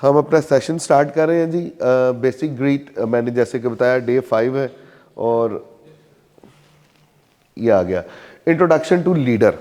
हम अपना session start कर रहे हैं जी। बेसिक ग्रीट मैंने जैसे कि बताया डे 5 है और ये आ गया इंट्रोडक्शन टू लीडर।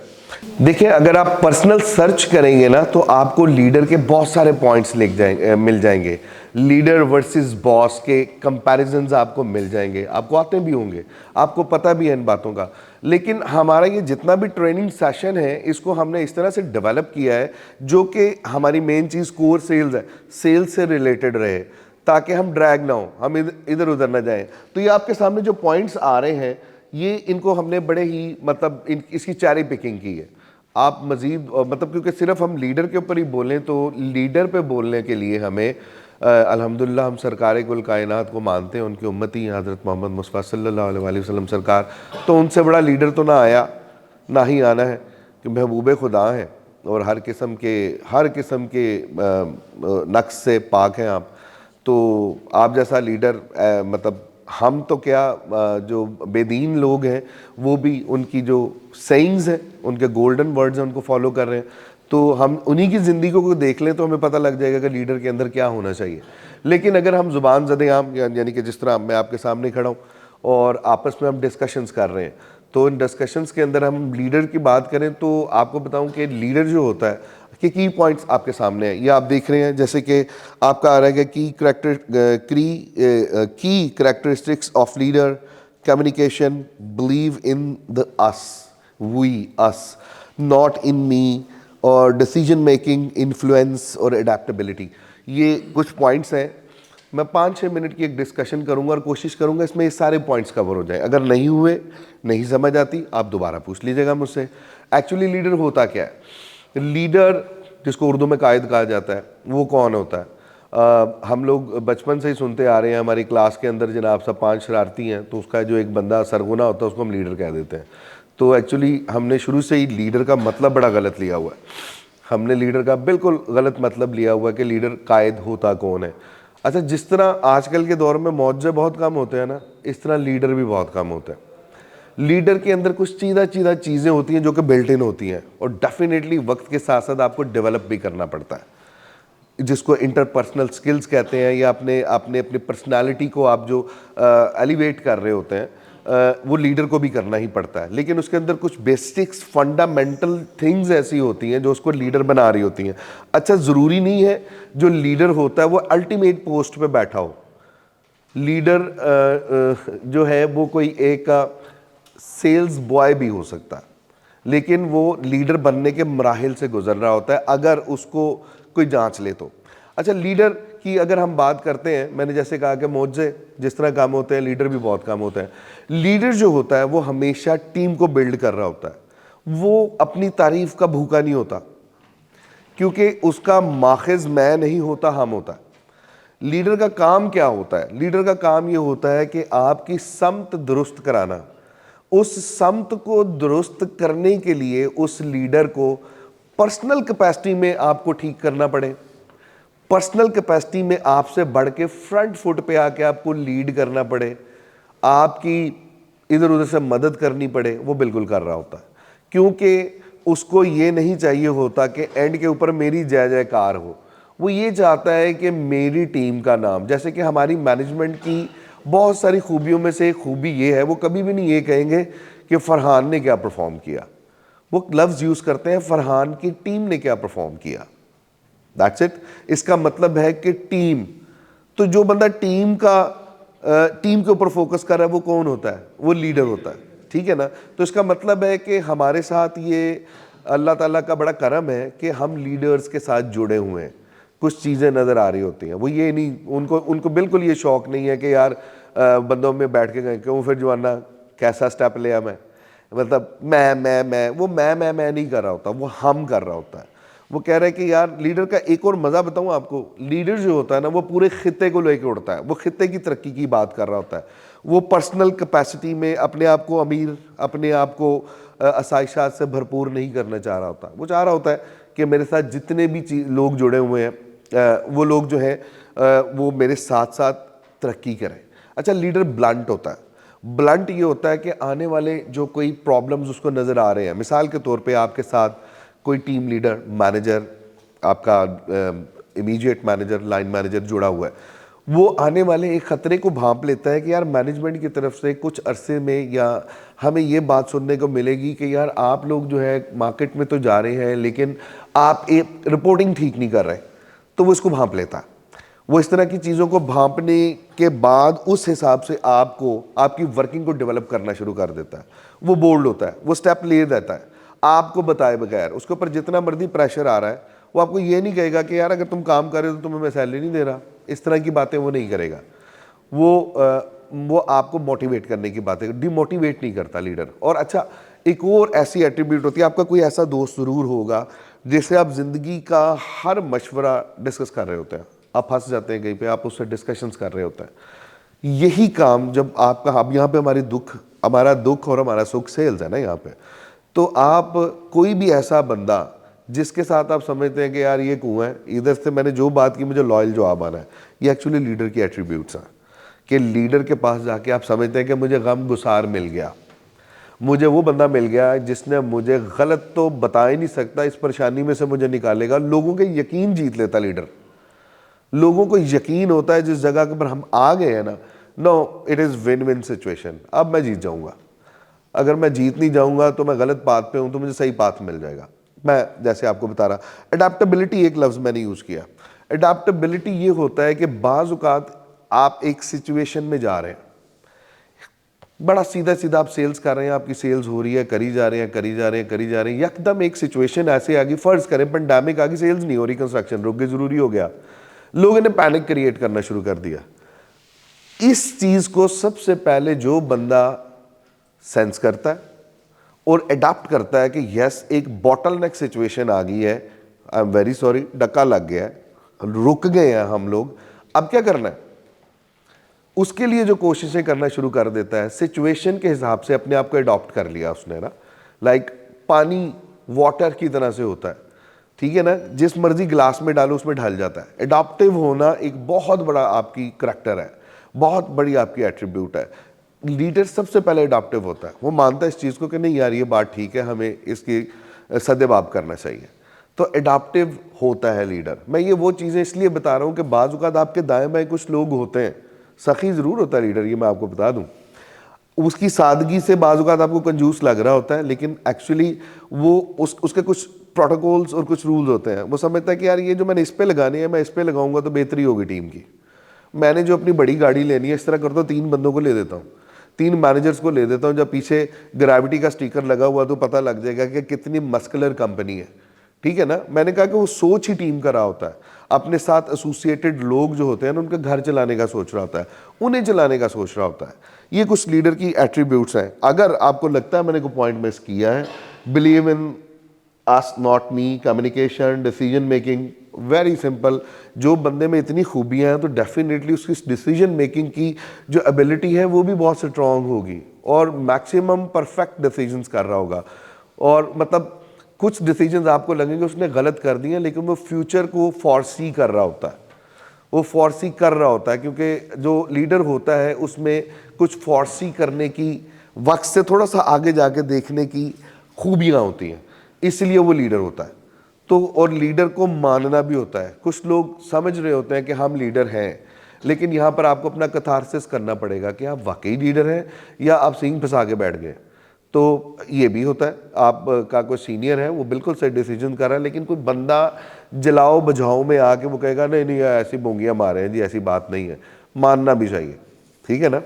देखिए, अगर आप पर्सनल सर्च करेंगे ना तो आपको लीडर के बहुत सारे पॉइंट्स मिल जाएंगे। लीडर वर्सेस बॉस के कंपैरिजंस आपको मिल जाएंगे, आपको आते भी होंगे, आपको पता भी है इन बातों का। लेकिन हमारा ये जितना भी ट्रेनिंग सेशन है इसको हमने इस तरह से डेवलप किया है जो कि हमारी मेन चीज़ कोर सेल्स है, सेल्स से रिलेटेड रहे, ताकि हम ड्रैग ना हो, हम इधर उधर ना जाएं। तो ये आपके सामने जो पॉइंट्स आ रहे हैं ये इनको हमने बड़े ही मतलब इसकी चेरी पिकिंग की है। आप मज़ीद मतलब क्योंकि सिर्फ हम लीडर के ऊपर ही बोलें तो लीडर पे बोलने के लिए हमें अल्हम्दुलिल्लाह हम सरकार कुल कायनात को मानते हैं, उनकी उम्मती हैं हज़रत मोहम्मद मुस्तफ़ा सल्लल्लाहु अलैहि वसल्लम सरकार, तो उनसे बड़ा लीडर तो ना आया ना ही आना है कि महबूब खुदा हैं और हर किस्म के नक्स से पाक हैं आप। तो आप जैसा लीडर मतलब हम तो क्या जो बेदीन लोग हैं वो भी उनकी जो सेइंग्स हैं, उनके गोल्डन वर्ड्स हैं, उनको फॉलो कर रहे हैं। तो हम उन्हीं की ज़िंदगी को देख लें तो हमें पता लग जाएगा कि लीडर के अंदर क्या होना चाहिए। लेकिन अगर हम ज़ुबान ज़दे आम यानी कि जिस तरह मैं आपके सामने खड़ा हूँ और आपस में हम डिस्कशंस कर रहे हैं, तो इन डिस्कशंस के अंदर हम लीडर की बात करें तो आपको बताऊं कि लीडर जो होता है कि की पॉइंट्स आपके सामने हैं, ये आप देख रहे हैं। जैसे कि आपका आ रहा है कि की characteristics of leader, communication, believe in the us, we us, not in me, और डिसीजन मेकिंग, इन्फ्लुएंस और एडेप्टेबिलिटी। ये कुछ पॉइंट्स हैं। मैं 5-6 मिनट की एक डिस्कशन करूंगा और कोशिश करूंगा इसमें ये सारे पॉइंट्स कवर हो जाएं। अगर नहीं हुए, नहीं समझ आती, आप दोबारा पूछ लीजिएगा मुझसे। एक्चुअली लीडर होता क्या है? लीडर, जिसको उर्दू में कायद कहा जाता है, वो कौन होता है? हम लोग बचपन से ही सुनते आ रहे हैं, हमारी क्लास के अंदर जनाब सब 5 शरारती हैं, तो उसका जो एक बंदा सरगुना होता है उसको हम लीडर कह देते हैं। तो एक्चुअली हमने शुरू से ही लीडर का मतलब बड़ा गलत लिया हुआ है। हमने लीडर का बिल्कुल गलत मतलब लिया हुआ है कि लीडर कायद होता कौन है। अच्छा, जिस तरह आजकल के दौर में मौजे बहुत कम होते हैं ना, इस तरह लीडर भी बहुत कम होते हैं। लीडर के अंदर कुछ चीज़ा चीज़ें होती हैं जो कि बिल्ट इन होती हैं और डेफिनेटली वक्त के साथ साथ आपको डेवलप भी करना पड़ता है, जिसको इंटरपर्सनल स्किल्स कहते हैं, या अपने अपने अपनी पर्सनालिटी को आप जो एलिवेट कर रहे होते हैं वो लीडर को भी करना ही पड़ता है। लेकिन उसके अंदर कुछ बेसिक्स फंडामेंटल थिंग्स ऐसी होती हैं जो उसको लीडर बना रही होती हैं। अच्छा, ज़रूरी नहीं है जो लीडर होता है वो अल्टीमेट पोस्ट पे बैठा हो। लीडर जो है वो कोई एक सेल्स बॉय भी हो सकता है, लेकिन वो लीडर बनने के मराहिल से गुजर रहा होता है अगर उसको कोई जांच ले तो। अच्छा, लीडर की अगर हम बात करते हैं, मैंने जैसे कहा कि मौजे जिस तरह काम होते हैं, लीडर भी बहुत काम होते हैं। लीडर जो होता है वो हमेशा टीम को बिल्ड कर रहा होता है, वो अपनी तारीफ का भूखा नहीं होता, क्योंकि उसका माखिज मैं नहीं होता, हम होता है। लीडर का काम क्या होता है? लीडर का काम ये होता है कि आपकी समत दुरुस्त कराना। उस समत को दुरुस्त करने के लिए उस लीडर को पर्सनल कैपेसिटी में आपको ठीक करना पड़े, पर्सनल कैपेसिटी में आपसे बढ़ के फ्रंट फुट पे आके आपको लीड करना पड़े, आपकी इधर उधर से मदद करनी पड़े, वो बिल्कुल कर रहा होता है। क्योंकि उसको ये नहीं चाहिए होता कि एंड के ऊपर मेरी जय जयकार हो, वो ये चाहता है कि मेरी टीम का नाम, जैसे कि हमारी मैनेजमेंट की बहुत सारी खूबियों में से एक खूबी ये है, वो कभी भी नहीं ये कहेंगे कि फरहान ने क्या परफॉर्म किया, वो लफ्ज़ यूज़ करते हैं फरहान की टीम ने क्या परफॉर्म किया। That's it. इसका मतलब है कि टीम, तो जो बंदा टीम के ऊपर फोकस कर रहा है वो कौन होता है? वो लीडर होता है, ठीक है ना। तो इसका मतलब है कि हमारे साथ ये अल्लाह ताला का बड़ा करम है कि हम लीडर्स के साथ जुड़े हुए हैं। कुछ चीज़ें नज़र आ रही होती हैं, वो ये नहीं, उनको बिल्कुल ये शौक़ नहीं है कि यार बंदों में बैठ के गए क्यों फिर जवाना कैसा स्टेप लिया मैं, मतलब मैं वो मैं नहीं कर रहा होता, वो हम कर रहा होता है। वो कह रहे हैं कि यार लीडर का एक और मज़ा बताऊं आपको, लीडर जो होता है ना वो पूरे खित्ते को लेकर उड़ता है, वो खित्ते की तरक्की की बात कर रहा होता है। वो पर्सनल कैपेसिटी में अपने आप को अमीर, अपने आप को आसाइशात से भरपूर नहीं करना चाह रहा होता। वो चाह रहा होता है कि मेरे साथ जितने भी लोग जुड़े हुए हैं वो लोग जो हैं वो मेरे साथ साथ तरक्की करें। अच्छा, लीडर ब्लंट होता है। ब्लंट ये होता है कि आने वाले जो कोई प्रॉब्लम्स उसको नज़र आ रहे हैं, मिसाल के तौर पे आपके साथ कोई टीम लीडर, मैनेजर, आपका इमीडिएट मैनेजर, लाइन मैनेजर जुड़ा हुआ है, वो आने वाले एक खतरे को भांप लेता है कि यार मैनेजमेंट की तरफ से कुछ अरसे में या हमें ये बात सुनने को मिलेगी कि यार आप लोग जो है मार्केट में तो जा रहे हैं लेकिन आप एक रिपोर्टिंग ठीक नहीं कर रहे, तो वो इसको भांप लेता है। वो इस तरह की चीज़ों को भांपने के बाद उस हिसाब से आपको आपकी वर्किंग को डेवलप करना शुरू कर देता है। वो बोल्ड होता है, वो स्टेप ले देता है आपको बताए बगैर। उसके ऊपर जितना मर्जी प्रेशर आ रहा है, वो आपको ये नहीं कहेगा कि यार अगर तुम काम कर रहे हो तो तुम्हें मैं सैलरी नहीं दे रहा, इस तरह की बातें वो नहीं करेगा। वो आपको मोटिवेट करने की बातें, डिमोटिवेट नहीं करता लीडर। और अच्छा, एक और ऐसी एट्रीब्यूट होती है, आपका कोई ऐसा दोस्त ज़रूर होगा जिससे आप ज़िंदगी का हर मशवरा डिस्कस कर रहे होते हैं, आप फंस जाते हैं कहीं पे, आप उससे डिस्कशंस कर रहे होते हैं। यही काम जब आपका, अब यहाँ पे हमारा दुख और हमारा सुख सेल्स है ना यहाँ पे, तो आप कोई भी ऐसा बंदा जिसके साथ आप समझते हैं कि यार ये कुआं है, इधर से मैंने जो बात की मुझे लॉयल जवाब आना है, ये एक्चुअली लीडर की एट्रीब्यूट्स हैं। कि लीडर के पास जाके आप समझते हैं कि मुझे गम गुसार मिल गया, मुझे वो बंदा मिल गया जिसने मुझे गलत तो बता ही नहीं सकता, इस परेशानी में से मुझे निकालेगा। लोगों के यकीन जीत लेता लीडर। लोगों को यकीन होता है जिस जगह के पर हम आ गए हैं ना, no it is win win situation, अब मैं जीत जाऊंगा। अगर मैं जीत नहीं जाऊंगा तो मैं गलत पाथ पे हूं, तो मुझे सही पाथ मिल जाएगा। मैं जैसे आपको बता रहा, अडेप्टेबिलिटी एक लफ्ज़ मैंने यूज़ किया। अडेप्टेबिलिटी ये होता है कि बाज़ औक़ात आप एक सिचुएशन में जा रहे हैं, बड़ा सीधा सीधा आप सेल्स कर रहे हैं, आपकी सेल्स हो रही है, करी जा रहे हैं, करी जा रहे हैं, करी जा रहे हैं, यकदम एक सिचुएशन ऐसे आ गई, फ़र्ज़ करें पेंडेमिक आ गई, सेल्स नहीं हो रही, कंस्ट्रक्शन रुक गई, ज़रूरी हो गया, लोगों ने पैनिक क्रिएट करना शुरू कर दिया। इस चीज़ को सबसे पहले जो बंदा सेंस करता है और अडाप्ट करता है कि यस एक बॉटलनेक सिचुएशन आ गई है, आई एम वेरी सॉरी, डक्का लग गया है, रुक गए हैं हम लोग, अब क्या करना है, उसके लिए जो कोशिशें करना शुरू कर देता है, सिचुएशन के हिसाब से अपने आप को अडॉप्ट कर लिया उसने ना। लाइक पानी वाटर की तरह से होता है, ठीक है ना, जिस मर्जी गिलास में डालो उसमें ढल जाता है। अडॉप्टिव होना एक बहुत बड़ा आपकी करैक्टर है, बहुत बड़ी आपकी एट्रीब्यूट है। लीडर सबसे पहले अडॉप्टिव होता है, वो मानता है इस चीज़ को कि नहीं यार ये बात ठीक है, हमें इसकी सदेबाब करना चाहिए, तो अडॉप्टिव होता है लीडर। मैं ये वो चीज़ें इसलिए बता रहा हूँ कि बाज़ औक़ात आपके दाएं बाएं कुछ लोग होते हैं, सखी ज़रूर होता है लीडर, ये मैं आपको बता दूँ, उसकी सादगी से बाज़ औक़ात आपको कंजूस लग रहा होता है, लेकिन एक्चुअली वो उसके कुछ प्रोटोकॉल्स और कुछ रूल्स होते हैं। वो समझता है कि यार ये जो मैंने इस पे लगाने हैं, मैं इस पे लगाऊंगा तो बेहतरी होगी टीम की। मैंने जो अपनी बड़ी गाड़ी लेनी है, इस तरह करता हूँ, 3 बंदों को ले देता हूँ, 3 मैनेजर्स को ले देता हूँ, जब पीछे ग्रेविटी का स्टिकर लगा हुआ तो पता लग जाएगा कि कितनी मस्कुलर कंपनी है, ठीक है ना। मैंने कहा कि वो सोच ही टीम का रहा होता है, अपने साथ एसोसिएटेड लोग जो होते हैं ना, उनके घर चलाने का सोच रहा होता है, उन्हें चलाने का सोच रहा होता है। ये कुछ लीडर की एट्रीब्यूट्स हैं। अगर आपको लगता है मैंने कोई पॉइंट मिस किया है, believe in us not me, communication, decision making, very simple. जो बंदे में इतनी खूबियाँ हैं तो डेफिनेटली उसकी डिसीजन मेकिंग की जो एबिलिटी है वो भी बहुत स्ट्रॉन्ग होगी और मैक्सिमम परफेक्ट डिसीजंस कर रहा होगा। और मतलब कुछ डिसीजंस आपको लगेंगे उसने गलत कर दिए, लेकिन वो फ्यूचर को फॉरसी कर रहा होता है, वो फॉरसी कर रहा होता है, क्योंकि जो लीडर होता है उसमें कुछ फॉरसी करने की, वक्त से थोड़ा सा आगे जाके देखने की खूबियाँ होती हैं, इसलिए वो लीडर होता है। तो और लीडर को मानना भी होता है। कुछ लोग समझ रहे होते हैं कि हम लीडर हैं, लेकिन यहाँ पर आपको अपना कथारसिस करना पड़ेगा कि आप वाकई लीडर हैं या आप सींग फंसा के बैठ गए। तो ये भी होता है, आपका कोई सीनियर है वो बिल्कुल सही डिसीजन कर रहा है, लेकिन कोई बंदा जलाओ बुझाओ में आके वो कहेगा नहीं नहीं ऐसी बोंगियाँ मारे हैं जी, ऐसी बात नहीं है, मानना भी चाहिए, ठीक है ना।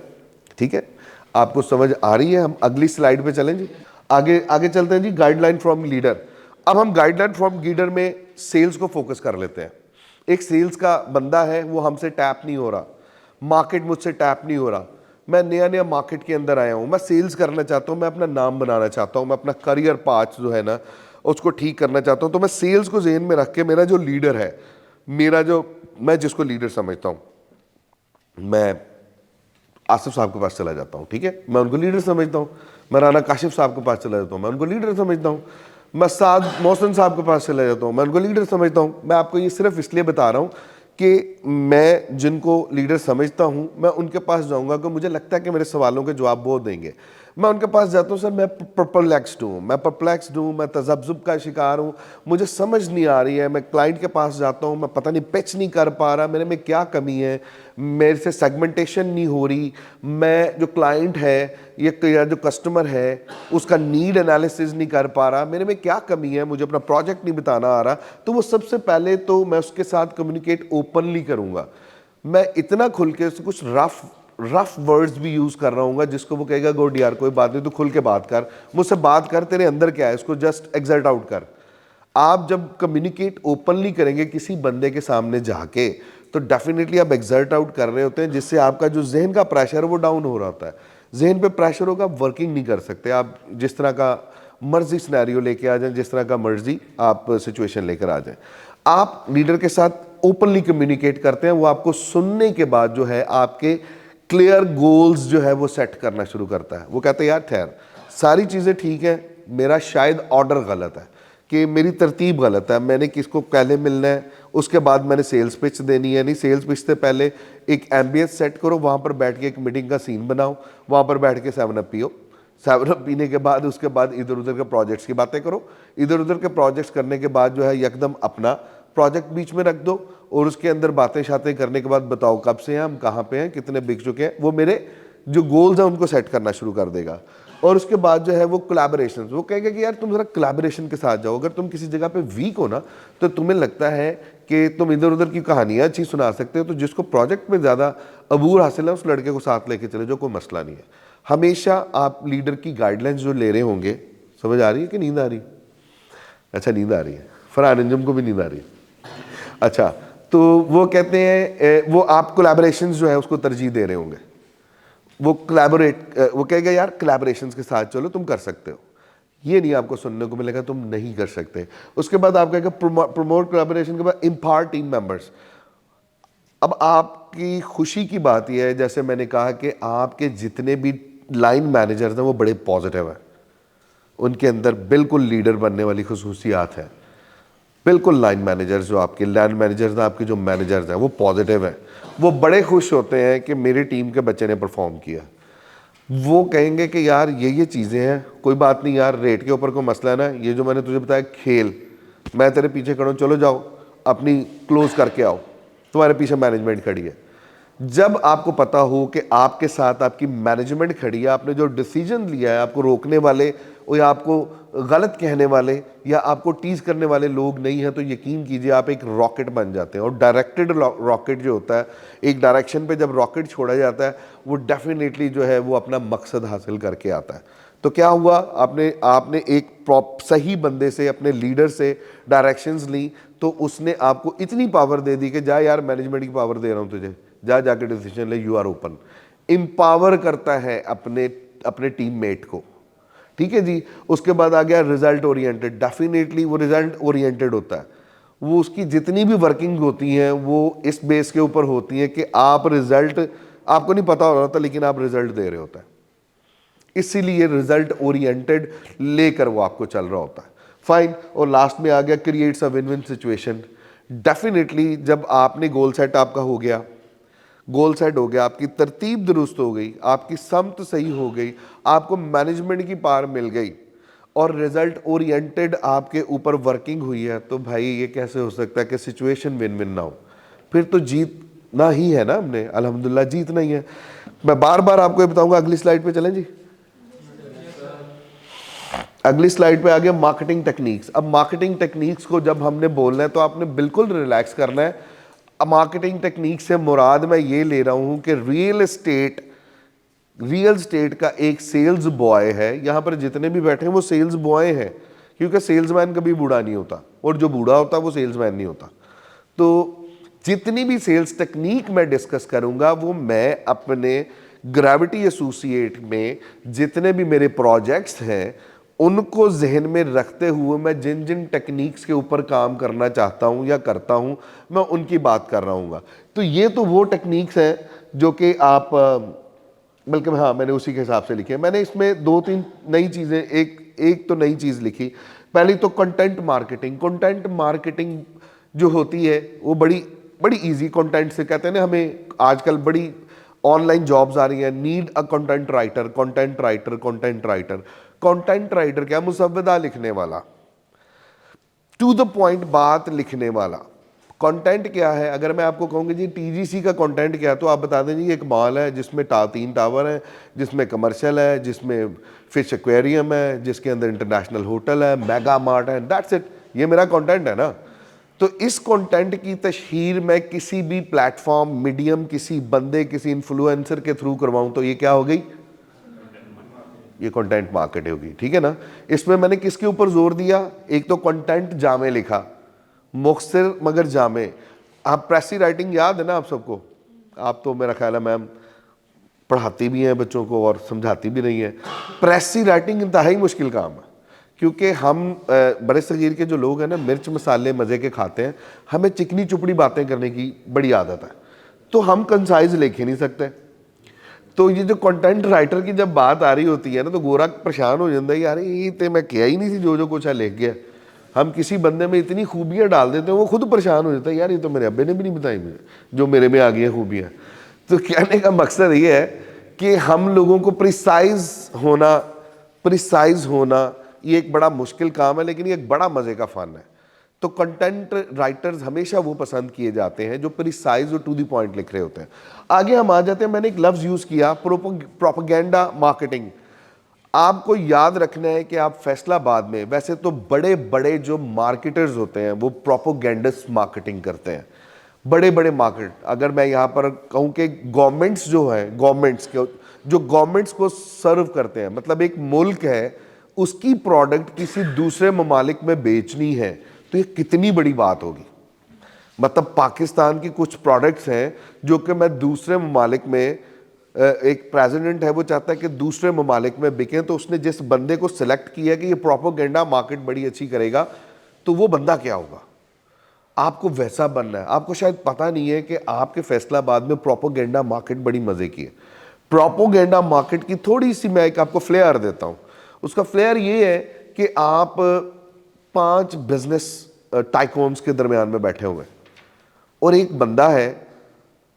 ठीक है, आपको समझ आ रही है। हम अगली स्लाइड पे चलें जी, आगे आगे चलते हैं जी। Guideline from leader. अब हम गाइडलाइन फ्रॉम लीडर में सेल्स को फोकस कर लेते हैं। एक सेल्स का बंदा है, वो हमसे टैप नहीं हो रहा, मार्केट मुझसे टैप नहीं हो रहा, मैं नया नया मार्केट के अंदर आया हूँ, मैं सेल्स करना चाहता हूँ, मैं अपना नाम बनाना चाहता हूँ, मैं अपना करियर पाथ जो है ना उसको ठीक करना चाहता हूँ। तो मैं सेल्स को जेहन में रख के मेरा जो लीडर है, मैं जिसको लीडर समझता हूँ, मैं आसिफ साहब के पास चला जाता हूँ, ठीक है, मैं उनको लीडर समझता हूँ। मैं राना काशिफ साहब के पास चला जाता हूँ, मैं उनको लीडर समझता हूँ। मैं साद मोहसिन साहब के पास चला जाता हूँ, मैं उनको लीडर समझता हूँ। मैं आपको ये सिर्फ इसलिए बता रहा हूँ कि मैं जिनको लीडर समझता हूँ मैं उनके पास जाऊँगा कि मुझे लगता है कि मेरे सवालों के जवाब वो देंगे। मैं उनके पास जाता हूँ, सर मैं परप्लेक्स्ड हूँ, मैं तजब्जुब का शिकार हूँ, मुझे समझ नहीं आ रही है। मैं क्लाइंट के पास जाता हूँ, मैं पता नहीं पिच नहीं कर पा रहा, मेरे में क्या कमी है, मेरे से सेगमेंटेशन नहीं हो रही, मैं जो क्लाइंट है या जो कस्टमर है उसका नीड एनालिसिस नहीं कर पा रहा, मेरे में क्या कमी है, मुझे अपना प्रोजेक्ट नहीं बताना आ रहा। तो वो सबसे पहले तो मैं उसके साथ कम्युनिकेट ओपनली करूँगा। मैं इतना खुल के उससे कुछ रफ वर्ड्स भी यूज कर रहा हूँ जिसको वो कहेगा गुड यार कोई बात नहीं, तू खुल के बात कर, मुझसे बात कर, तेरे अंदर क्या है इसको जस्ट एग्जर्ट आउट कर। आप जब कम्युनिकेट ओपनली करेंगे किसी बंदे के सामने जाके तो डेफिनेटली आप एग्जर्ट आउट कर रहे होते हैं, जिससे आपका जो जहन का प्रेशर है वो डाउन हो रहा होता है। जहन पे प्रेशर होगा, वर्किंग नहीं कर सकते आप, जिस तरह का मर्जी सिनेरियो लेके आ जाएं, जिस तरह का मर्जी आप सिचुएशन लेकर आ जाएं। आप लीडर के साथ ओपनली कम्युनिकेट करते हैं, वो आपको सुनने के बाद जो है आपके क्लियर गोल्स जो है वो सेट करना शुरू करता है। वो कहते हैं यार ठहर, सारी चीज़ें ठीक है, मेरा शायद ऑर्डर गलत है कि मेरी तरतीब गलत है, मैंने किसको पहले मिलना है, उसके बाद मैंने सेल्स पिच देनी है। नहीं, सेल्स पिच से पहले एक एम्बियंस सेट करो, वहाँ पर बैठ के एक मीटिंग का सीन बनाओ, वहाँ पर बैठ के 7 अप पियो, 7 अप पीने के बाद उसके बाद इधर उधर के प्रोजेक्ट्स की बातें करो, इधर उधर के प्रोजेक्ट्स करने के बाद जो है एकदम अपना प्रोजेक्ट बीच में रख दो और उसके अंदर बातें शातें करने के बाद बताओ कब से हैं हम, कहाँ पे हैं, कितने बिक चुके हैं। वो मेरे जो गोल्स हैं उनको सेट करना शुरू कर देगा। और उसके बाद जो है वो कोलैबोरेशन, वो कहेगा कि यार तुम जरा कोलैबोरेशन के साथ जाओ। अगर तुम किसी जगह पे वीक हो ना तो तुम्हें लगता है कि तुम इधर उधर की कहानियाँ अच्छी सुना सकते हो, तो जिसको प्रोजेक्ट में ज़्यादा अबूर हासिल है उस लड़के को साथ लेके चले, जो कोई मसला नहीं है। हमेशा आप लीडर की गाइडलाइंस जो ले रहे होंगे, समझ आ रही है कि नींद आ रही है? अच्छा नींद आ रही है, फरहान अंजुम को भी नींद आ रही है। अच्छा, तो वो कहते हैं वो आप कोलैबोरेशंस जो है उसको तरजीह दे रहे होंगे। वो कहेगा यार कोलैबोरेशंस के साथ चलो, तुम कर सकते हो। ये नहीं आपको सुनने को मिलेगा तुम नहीं कर सकते। उसके बाद आप कहेगा प्रमोट कोलैबोरेशन के बाद एम्पावर टीम मेंबर्स। अब आपकी खुशी की बात यह है, जैसे मैंने कहा कि आपके जितने भी लाइन मैनेजर्स हैं वो बड़े पॉजिटिव हैं, उनके अंदर बिल्कुल लीडर बनने वाली खुसूसियात हैं। बिल्कुल लाइन मैनेजर्स जो आपके लाइन मैनेजर्स हैं, आपके जो मैनेजर्स हैं वो पॉजिटिव हैं, वो बड़े खुश होते हैं कि मेरी टीम के बच्चे ने परफॉर्म किया। वो कहेंगे कि यार ये चीज़ें हैं, कोई बात नहीं यार, रेट के ऊपर कोई मसला है ना, ये जो मैंने तुझे बताया खेल, मैं तेरे पीछे खड़ा हूँ, चलो जाओ अपनी क्लोज करके आओ, तुम्हारे पीछे मैनेजमेंट खड़ी है। जब आपको पता हो कि आपके साथ आपकी मैनेजमेंट खड़ी है, आपने जो डिसीजन लिया है, आपको रोकने वाले या आपको गलत कहने वाले या आपको टीज करने वाले लोग नहीं हैं, तो यकीन कीजिए आप एक रॉकेट बन जाते हैं। और डायरेक्टेड रॉकेट जो होता है, एक डायरेक्शन पे जब रॉकेट छोड़ा जाता है, वो डेफिनेटली जो है वो अपना मकसद हासिल करके आता है। तो क्या हुआ, आपने एक सही बंदे से, अपने लीडर से डायरेक्शंस ली, तो उसने आपको इतनी पावर दे दी कि जा यार मैनेजमेंट की पावर दे रहा हूँ तुझे, जा जाके डिसीजन ले, यू आर ओपन। एम्पावर करता है अपने टीममेट को, ठीक है जी। उसके बाद आ गया रिजल्ट ओरिएंटेड। डेफिनेटली वो रिजल्ट ओरिएंटेड होता है, वो उसकी जितनी भी वर्किंग होती हैं वो इस बेस के ऊपर होती हैं कि आप रिजल्ट, आपको नहीं पता हो रहा था लेकिन आप रिजल्ट दे रहे होता है, इसीलिए रिजल्ट ओरिएंटेड लेकर वो आपको चल रहा होता है। फाइन। और लास्ट में आ गया creates a win win situation. Definitely जब आपने गोल सेट आपका हो गया, गोल सेट हो गया, आपकी तरतीब दुरुस्त हो गई, आपकी समत सही हो गई, आपको मैनेजमेंट की पावर मिल गई और रिजल्ट ओरिएंटेड आपके ऊपर वर्किंग हुई है, तो भाई ये कैसे हो सकता है कि सिचुएशन विन विन ना हो? फिर तो जीतना ही है ना, हमने अल्हम्दुलिल्लाह जीतना ही है। मैं बार बार आपको ये बताऊंगा। अगली स्लाइड पे चलें जी। अगली स्लाइड पे आ गया मार्केटिंग टेक्निक्स। अब मार्केटिंग टेक्निक्स को जब हमने बोलना है तो आपने बिल्कुल रिलैक्स करना है। मार्केटिंग टेक्निक से मुराद मैं ये ले रहा हूं कि रियल एस्टेट का एक सेल्स बॉय है, यहां पर जितने भी बैठे हैं वो सेल्स बॉय हैं, क्योंकि सेल्समैन कभी बूढ़ा नहीं होता और जो बूढ़ा होता वो सेल्समैन नहीं होता। तो जितनी भी सेल्स टेक्निक मैं डिस्कस करूंगा वो मैं अपने ग्रेविटी एसोसिएट में जितने भी मेरे प्रोजेक्ट्स हैं उनको जहन में रखते हुए मैं जिन जिन टेक्निक्स के ऊपर काम करना चाहता हूं या करता हूं मैं उनकी बात कर रहा हूँ। तो ये तो वो टेक्निक्स हैं जो कि आप, बल्कि हाँ मैंने उसी के हिसाब से लिखे। मैंने इसमें 2-3 नई चीज़ें, एक तो नई चीज़ लिखी। पहली तो कंटेंट मार्केटिंग। कंटेंट मार्केटिंग जो होती है वो बड़ी बड़ी ईजी। कंटेंट से कहते हैं ना, हमें आजकल बड़ी ऑनलाइन जॉब्स आ रही हैं, need a content writer, content writer, content writer. Content writer क्या, मुसव्वदा लिखने वाला, टू द पॉइंट बात लिखने वाला। कंटेंट क्या है, अगर मैं आपको कहूँगी जी टीजीसी का कंटेंट क्या है, तो आप बता दें जी एक मॉल है जिसमें 3 टावर हैं, जिसमें कमर्शियल है, जिसमें फिश एक्वेरियम है, जिसके अंदर इंटरनेशनल होटल है, मेगा मार्ट है, दैट्स इट। ये मेरा कंटेंट है ना। तो इस कंटेंट की तशहीर मैं किसी भी प्लेटफॉर्म, मीडियम, किसी बंदे, किसी इन्फ्लुएंसर के थ्रू करवाऊँ तो ये क्या हो गई, ये कंटेंट मार्केट होगी, ठीक है ना। इसमें मैंने किसके ऊपर जोर दिया, एक तो कंटेंट जामे लिखा, मुख्तसर मगर जामे। आप प्रेसी राइटिंग याद है ना आप सबको, आप तो मेरा ख्याल है मैम पढ़ाती भी हैं बच्चों को और समझाती भी नहीं है। प्रेसी राइटिंग इंतहाई मुश्किल काम है, क्योंकि हम बड़े सगीर के जो लोग हैं ना, मिर्च मसाले मज़े के खाते हैं, हमें चिकनी चुपड़ी बातें करने की बड़ी आदत है, तो हम कंसाइज लिख ही नहीं सकते। तो ये जो कंटेंट राइटर की जब बात आ रही होती है ना, तो गोरा परेशान हो जाता है, यार ये तो मैं किया ही नहीं थी, जो कुछ है लिख गया। हम किसी बंदे में इतनी खूबियाँ डाल देते हैं, वो खुद परेशान हो जाता है, यार ये तो मेरे अब्बे ने भी नहीं बताई मुझे, जो मेरे में आ गई है खूबियाँ। तो कहने का मकसद ये है कि हम लोगों को प्रिसाइज होना ये एक बड़ा मुश्किल काम है, लेकिन ये एक बड़ा मज़े का फ़न है। तो कंटेंट राइटर्स हमेशा वो पसंद किए जाते हैं जो प्रिसाइज और टू द पॉइंट लिख रहे होते हैं। आगे हम आ जाते हैं, मैंने एक लफ्ज़ यूज़ किया, प्रोपेगेंडा मार्केटिंग। आपको याद रखना है कि आप फैसलाबाद में, वैसे तो बड़े बड़े जो मार्केटर्स होते हैं वो प्रोपेगेंडस मार्केटिंग करते हैं, बड़े बड़े मार्केट। अगर मैं यहाँ पर कहूँ कि गवर्नमेंट्स जो हैं, गवर्नमेंट्स को सर्व करते हैं, मतलब एक मुल्क है उसकी प्रोडक्ट किसी दूसरे ममालिक में बेचनी है, तो ये कितनी बड़ी बात होगी। मतलब पाकिस्तान की कुछ प्रोडक्ट्स हैं जो कि मैं दूसरे ममालिक में, एक प्रेसिडेंट है वो चाहता है कि दूसरे ममालिक में बिकें, तो उसने जिस बंदे को सिलेक्ट किया कि ये प्रोपेगेंडा मार्केट बड़ी अच्छी करेगा, तो वो बंदा क्या होगा, आपको वैसा बनना है। आपको शायद पता नहीं है कि आपके फैसलाबाद में प्रोपेगेंडा मार्केट बड़ी मज़े की है। प्रोपेगेंडा मार्केट की थोड़ी सी मैं एक आपको फ्लेयर देता हूँ। उसका फ्लेयर ये है कि आप 5 बिजनेस टाइकॉन्स के दरमियान में बैठे हुए हैं, और एक बंदा है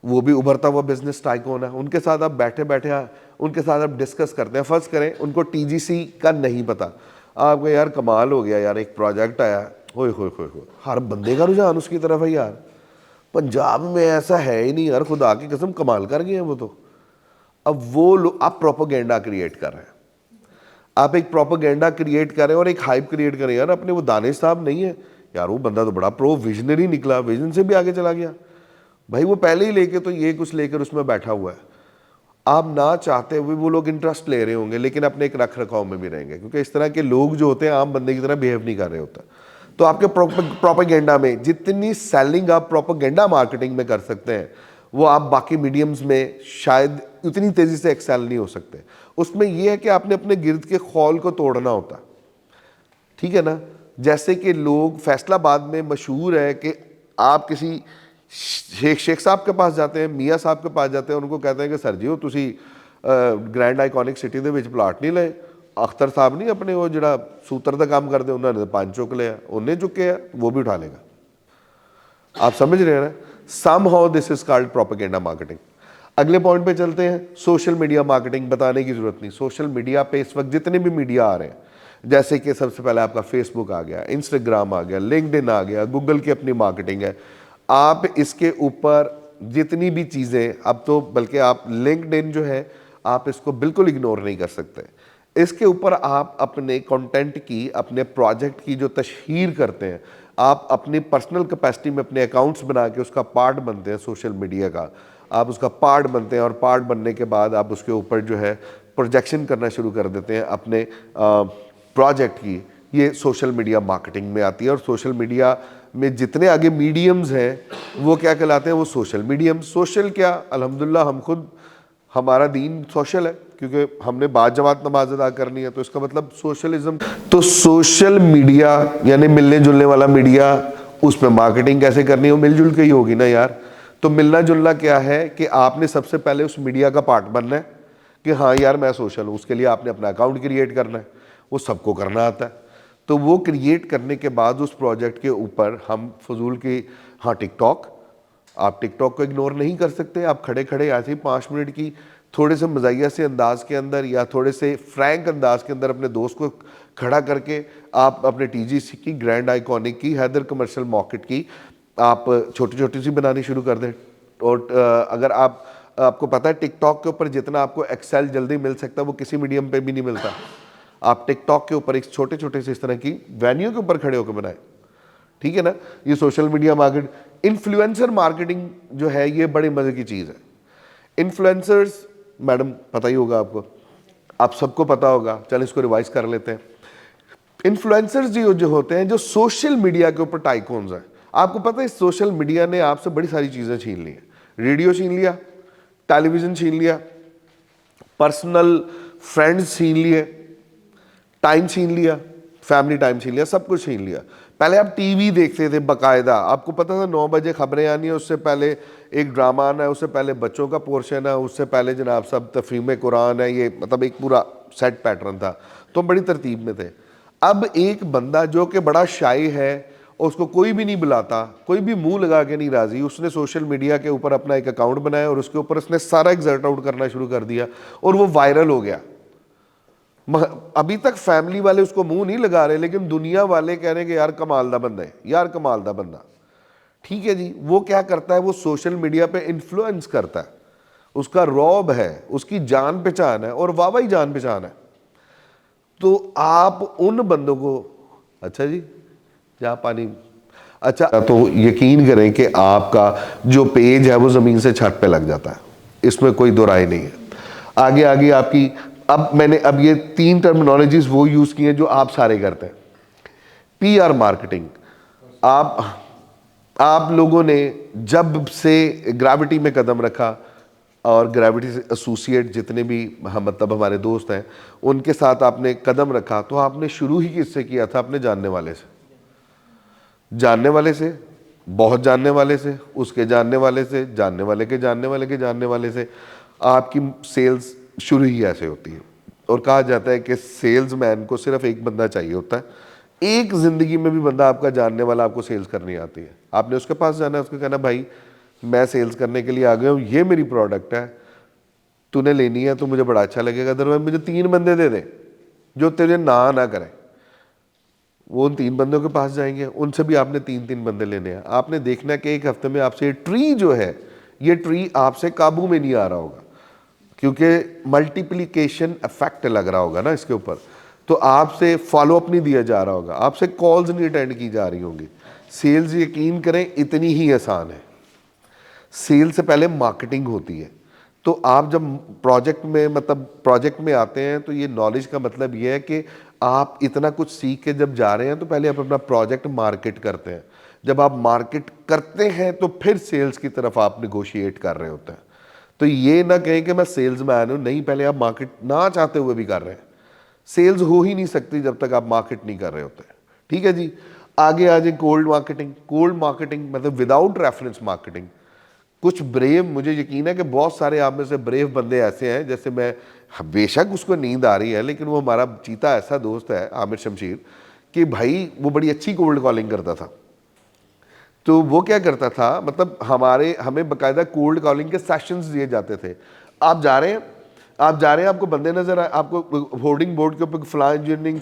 वो भी उभरता हुआ बिजनेस टाइकॉन है, उनके साथ आप बैठे बैठे उनके साथ आप डिस्कस करते हैं। फर्ज करें उनको टीजीसी का नहीं पता, आपको यार कमाल हो गया यार, एक प्रोजेक्ट आया, होए होए होए होए, हर बंदे का रुझान उसकी तरफ है यार, पंजाब में ऐसा है ही नहीं यार, खुदा की कसम कमाल कर गए हैं वो तो। अब वो लोग, आप प्रोपेगेंडा क्रिएट कर रहे हैं, आप एक प्रोपेगेंडा क्रिएट कर रहे हैं और एक हाइप क्रिएट कर रहे हैं, यार अपने वो दानिश साहब नहीं है यार, वो बंदा तो बड़ा प्रो विजनरी निकला, विजन से भी आगे चला गया भाई, वो पहले ही लेके तो ये कुछ लेकर उसमें बैठा हुआ है। आप ना चाहते हुए वो लोग इंटरेस्ट ले रहे होंगे, लेकिन अपने एक रख रखाव में भी रहेंगे, क्योंकि इस तरह के लोग जो होते हैं आम बंदे की तरह बिहेव नहीं कर रहे होता। तो आपके प्रोपेगेंडा में जितनी सेलिंग आप प्रोपेगेंडा मार्केटिंग में कर सकते हैं, वो आप बाकी मीडियम्स में शायद उतनी तेज़ी से एक्सेल नहीं हो सकते। उसमें यह है कि आपने अपने गिर्द के खौल को तोड़ना होता, ठीक है ना। जैसे कि लोग फैसलाबाद में मशहूर है कि आप किसी शेख साहब के पास जाते हैं, मियाँ साहब के पास जाते हैं, उनको कहते हैं कि सर जी वो तुसी ग्रैंड आइकॉनिक सिटी ਦੇ ਵਿੱਚ प्लाट नहीं ले, अख्तर साहब नहीं अपने वो ਜਿਹੜਾ सूत्र का काम करते उन्होंने 5 चुक लिया, उन्हें चुके हैं, वो भी उठा लेगा। आप समझ रहे हैं ना। Somehow this is called propaganda marketing. अगले पॉइंट पे चलते हैं, सोशल मीडिया मार्केटिंग। बताने की जरूरत नहीं, सोशल मीडिया पे इस वक्त जितने भी मीडिया आ रहे हैं, जैसे कि सबसे पहले आपका फेसबुक आ गया, इंस्टाग्राम आ गया, लिंक्डइन आ गया, गूगल की अपनी मार्केटिंग है। आप इसके ऊपर जितनी भी चीज़ें, अब तो बल्कि आप लिंक्डइन जो है आप इसको बिल्कुल इग्नोर नहीं कर सकते। इसके ऊपर आप अपने कंटेंट की, अपने प्रोजेक्ट की जो तशहीर करते हैं, आप अपनी पर्सनल कैपेसिटी में अपने अकाउंट्स बना के उसका पार्ट बनते हैं सोशल मीडिया का, आप उसका पार्ट बनते हैं, और पार्ट बनने के बाद आप उसके ऊपर जो है प्रोजेक्शन करना शुरू कर देते हैं अपने प्रोजेक्ट की। ये सोशल मीडिया मार्केटिंग में आती है। और सोशल मीडिया में जितने आगे मीडियम्स हैं वो क्या कहलाते हैं, वो सोशल मीडियम। सोशल क्या, अल्हम्दुलिल्लाह हम खुद, हमारा दीन सोशल है, क्योंकि हमने बाद जमात नमाज अदा करनी है, तो इसका मतलब सोशलिज्म। तो सोशल मीडिया यानी मिलने जुलने वाला मीडिया, उसमें मार्केटिंग कैसे करनी है, वो मिलजुल के ही होगी ना यार। तो मिलना जुलना क्या है कि आपने सबसे पहले उस मीडिया का पार्ट बनना है कि हाँ यार मैं सोशल हूँ। उसके लिए आपने अपना अकाउंट क्रिएट करना है, वो सबको करना आता है। तो वो क्रिएट करने के बाद उस प्रोजेक्ट के ऊपर हम फजूल की, हाँ टिकटॉक, आप टिकटॉक को इग्नोर नहीं कर सकते। आप खड़े खड़े ऐसे ही 5 मिनट की थोड़े से मज़ाहिया से अंदाज के अंदर या थोड़े से फ्रैंक अंदाज के अंदर अपने दोस्त को खड़ा करके आप अपने टीजीसी की, ग्रैंड आइकॉनिक की, हैदर कमर्शियल मार्केट की आप छोटी छोटी सी बनानी शुरू कर दें। और अगर आपको पता है टिकटॉक के ऊपर जितना आपको एक्सेल जल्दी मिल सकता है वो किसी मीडियम पे भी नहीं मिलता। आप टिकटॉक के ऊपर एक छोटे छोटे से इस तरह की वेन्यू के ऊपर खड़े होकर बनाए, ठीक है ना। ये social media market, influencer marketing जो है ये बड़े मजे की चीज़ है। इन्फ्लुएंसर्स मैडम पता ही होगा आपको, आप सबको पता होगा, चल इसको रिवाइज कर लेते हैं। इन्फ्लुएंसर्स जो होते हैं जो सोशल मीडिया के ऊपर टाइकून्स हैं। आपको पता है सोशल मीडिया ने आपसे बड़ी सारी चीज़ें छीन ली हैं। रेडियो छीन लिया, टेलीविज़न छीन लिया, पर्सनल फ्रेंड्स छीन लिए, टाइम छीन लिया, फैमिली टाइम छीन लिया, सब कुछ छीन लिया। पहले आप टीवी देखते थे बाकायदा, आपको पता था 9 बजे खबरें आनी है, उससे पहले एक ड्रामा आना है, उससे पहले बच्चों का पोर्शन है, उससे पहले जनाब सब तफहीम कुरान है, ये मतलब एक पूरा सेट पैटर्न था, तो बड़ी तरतीब में थे। अब एक बंदा जो कि बड़ा शाई है, उसको कोई भी नहीं बुलाता, कोई भी मुंह लगा के नहीं राजी, उसने सोशल मीडिया के ऊपर अपना एक अकाउंट बनाया और उसके ऊपर उसने सारा एग्जर्ट आउट करना शुरू कर दिया और वो वायरल हो गया। अभी तक फैमिली वाले उसको मुंह नहीं लगा रहे, लेकिन दुनिया वाले कह रहे हैं कि यार कमाल दा बंदा है, यार कमाल दा बंदा। ठीक है जी, वो क्या करता है, वो सोशल मीडिया पे इन्फ्लुएंस करता है, उसका रौब है, उसकी जान पहचान है और वाहवाही जान पहचान है। तो आप उन बंदों को, अच्छा जी जा पानी, अच्छा, तो यकीन करें कि आपका जो पेज है वो ज़मीन से छत पे लग जाता है, इसमें कोई दो राय नहीं है। आगे आगे आपकी, अब मैंने अब ये 3 टर्मिनोलॉजीज वो यूज़ की हैं जो आप सारे करते हैं। पीआर मार्केटिंग, आप लोगों ने जब से ग्रेविटी में कदम रखा और ग्रेविटी से एसोसिएट जितने भी हम मतलब हमारे दोस्त हैं उनके साथ आपने कदम रखा, तो आपने शुरू ही किससे किया था? अपने जानने वाले से, जानने वाले से, बहुत जानने वाले से, उसके जानने वाले से, जानने वाले के जानने वाले के जानने वाले से। आपकी सेल्स शुरू ही ऐसे होती है। और कहा जाता है कि सेल्समैन को सिर्फ एक बंदा चाहिए होता है, एक ज़िंदगी में भी बंदा आपका जानने वाला आपको सेल्स करनी आती है। आपने उसके पास जाना है, उसको कहना भाई मैं सेल्स करने के लिए आ गया हूँ, ये मेरी प्रोडक्ट है, तूने लेनी है तो मुझे बड़ा अच्छा लगेगा, अदरवाइज मुझे 3 बंदे दे दे जो तेरे ना करें। वो उन 3 बंदों के पास जाएंगे, उनसे भी आपने 3-3 बंदे लेने हैं। आपने देखना कि एक हफ्ते में आपसे ट्री जो है, ये ट्री आपसे काबू में नहीं आ रहा होगा, क्योंकि मल्टीप्लिकेशन इफेक्ट लग रहा होगा ना इसके ऊपर। तो आपसे फॉलोअप नहीं दिया जा रहा होगा, आपसे कॉल्स नहीं अटेंड की जा रही होंगी। सेल्स यकीन करें इतनी ही आसान है। सेल से पहले मार्केटिंग होती है। तो आप जब प्रोजेक्ट में आते हैं तो ये नॉलेज का मतलब ये है कि आप इतना कुछ सीख के जब जा रहे हैं तो पहले आप अपना प्रोजेक्ट मार्केट करते हैं। जब आप मार्केट करते हैं तो फिर सेल्स की तरफ आप निगोशिएट कर रहे होते हैं। तो ये ना कहें कि मैं सेल्समैन हूँ, नहीं, पहले आप मार्केट ना चाहते हुए भी कर रहे हैं। सेल्स हो ही नहीं सकती जब तक आप मार्केट नहीं कर रहे होते। ठीक है जी, आगे आ जाए कोल्ड मार्केटिंग। कोल्ड मार्केटिंग मतलब विदाउट रेफरेंस मार्केटिंग। कुछ ब्रेव, मुझे यकीन है कि बहुत सारे आप में से ब्रेव बंदे ऐसे हैं, जैसे मैं, बेशक उसको नींद आ रही है, लेकिन वो हमारा चीता ऐसा दोस्त है आमिर शमशीर कि भाई वो बड़ी अच्छी कोल्ड कॉलिंग करता था। तो वो क्या करता था, मतलब हमें बाकायदा कोल्ड कॉलिंग के सेशंस दिए जाते थे। आप जा रहे हैं, आपको बंदे नजर आए, आपको होर्डिंग बोर्ड के ऊपर फलां इंजीनियरिंग,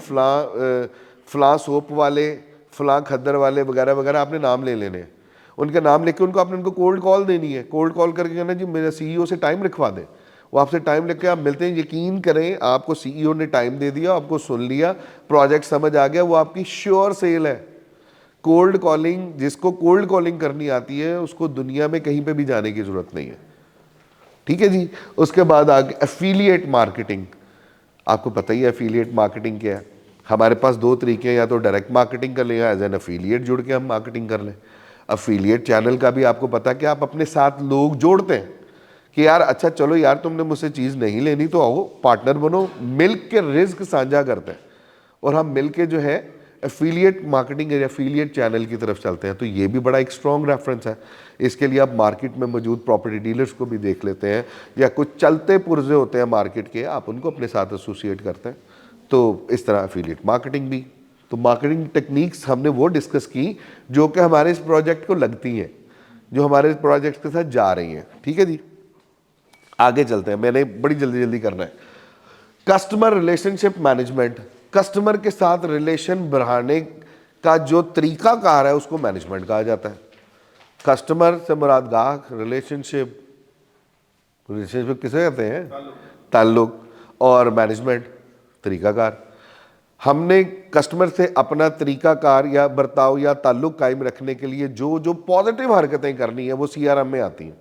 फलां सोप वाले, फलां खद्दर वाले वगैरह वगैरह, आपने नाम ले लेने हैं। उनका नाम लेके उनको कोल्ड कॉल देनी है। कोल्ड कॉल करके कहना जी मेरे सीईओ से टाइम लिखवा दें। वो आपसे टाइम लेके आप मिलते हैं, यकीन करें आपको सीईओ ने टाइम दे दिया, आपको सुन लिया, प्रोजेक्ट समझ आ गया, वो आपकी श्योर सेल है। कोल्ड कॉलिंग, जिसको कोल्ड कॉलिंग करनी आती है उसको दुनिया में कहीं पे भी जाने की ज़रूरत नहीं है। ठीक है जी। उसके बाद आगे एफिलिएट मार्केटिंग। आपको पता ही है एफिलिएट मार्केटिंग क्या है। हमारे पास 2 तरीके हैं, या तो डायरेक्ट मार्केटिंग कर लें या एज एन एफिलिएट जुड़ के हम मार्केटिंग कर लें। एफिलिएट चैनल का भी आपको पता है कि आप अपने साथ लोग जोड़ते हैं कि यार अच्छा चलो यार तुमने मुझसे चीज़ नहीं लेनी तो आओ पार्टनर बनो, मिल के रिस्क साझा करते हैं और हम मिल के जो है एफिलिएट मार्केटिंग या एफिलिएट चैनल की तरफ चलते हैं। तो ये भी बड़ा एक स्ट्रॉन्ग रेफरेंस है। इसके लिए आप मार्केट में मौजूद प्रॉपर्टी डीलर्स को भी देख लेते हैं, या कुछ चलते पुर्जे होते हैं मार्केट के, आप उनको अपने साथ एसोसिएट करते हैं। तो इस तरह एफिलिएट मार्केटिंग भी। तो मार्केटिंग टेक्निक्स हमने वो डिस्कस की जो कि हमारे इस प्रोजेक्ट को लगती हैं। जो हमारे प्रोजेक्ट के साथ जा रही हैं। ठीक है जी, आगे चलते हैं, मैंने बड़ी जल्दी जल्दी करना है। कस्टमर रिलेशनशिप मैनेजमेंट, कस्टमर के साथ रिलेशन बढ़ाने का जो तरीकाकार है उसको मैनेजमेंट कहा जाता है। कस्टमर से मुराद ग्राहक, रिलेशनशिप, रिलेशनशिप किसे कहते हैं? ताल्लुक। और मैनेजमेंट तरीकाकार। हमने कस्टमर से अपना तरीकाकार या बर्ताव या ताल्लुक कायम रखने के लिए जो जो पॉजिटिव हरकतें करनी है वो सीआरएम में आती हैं।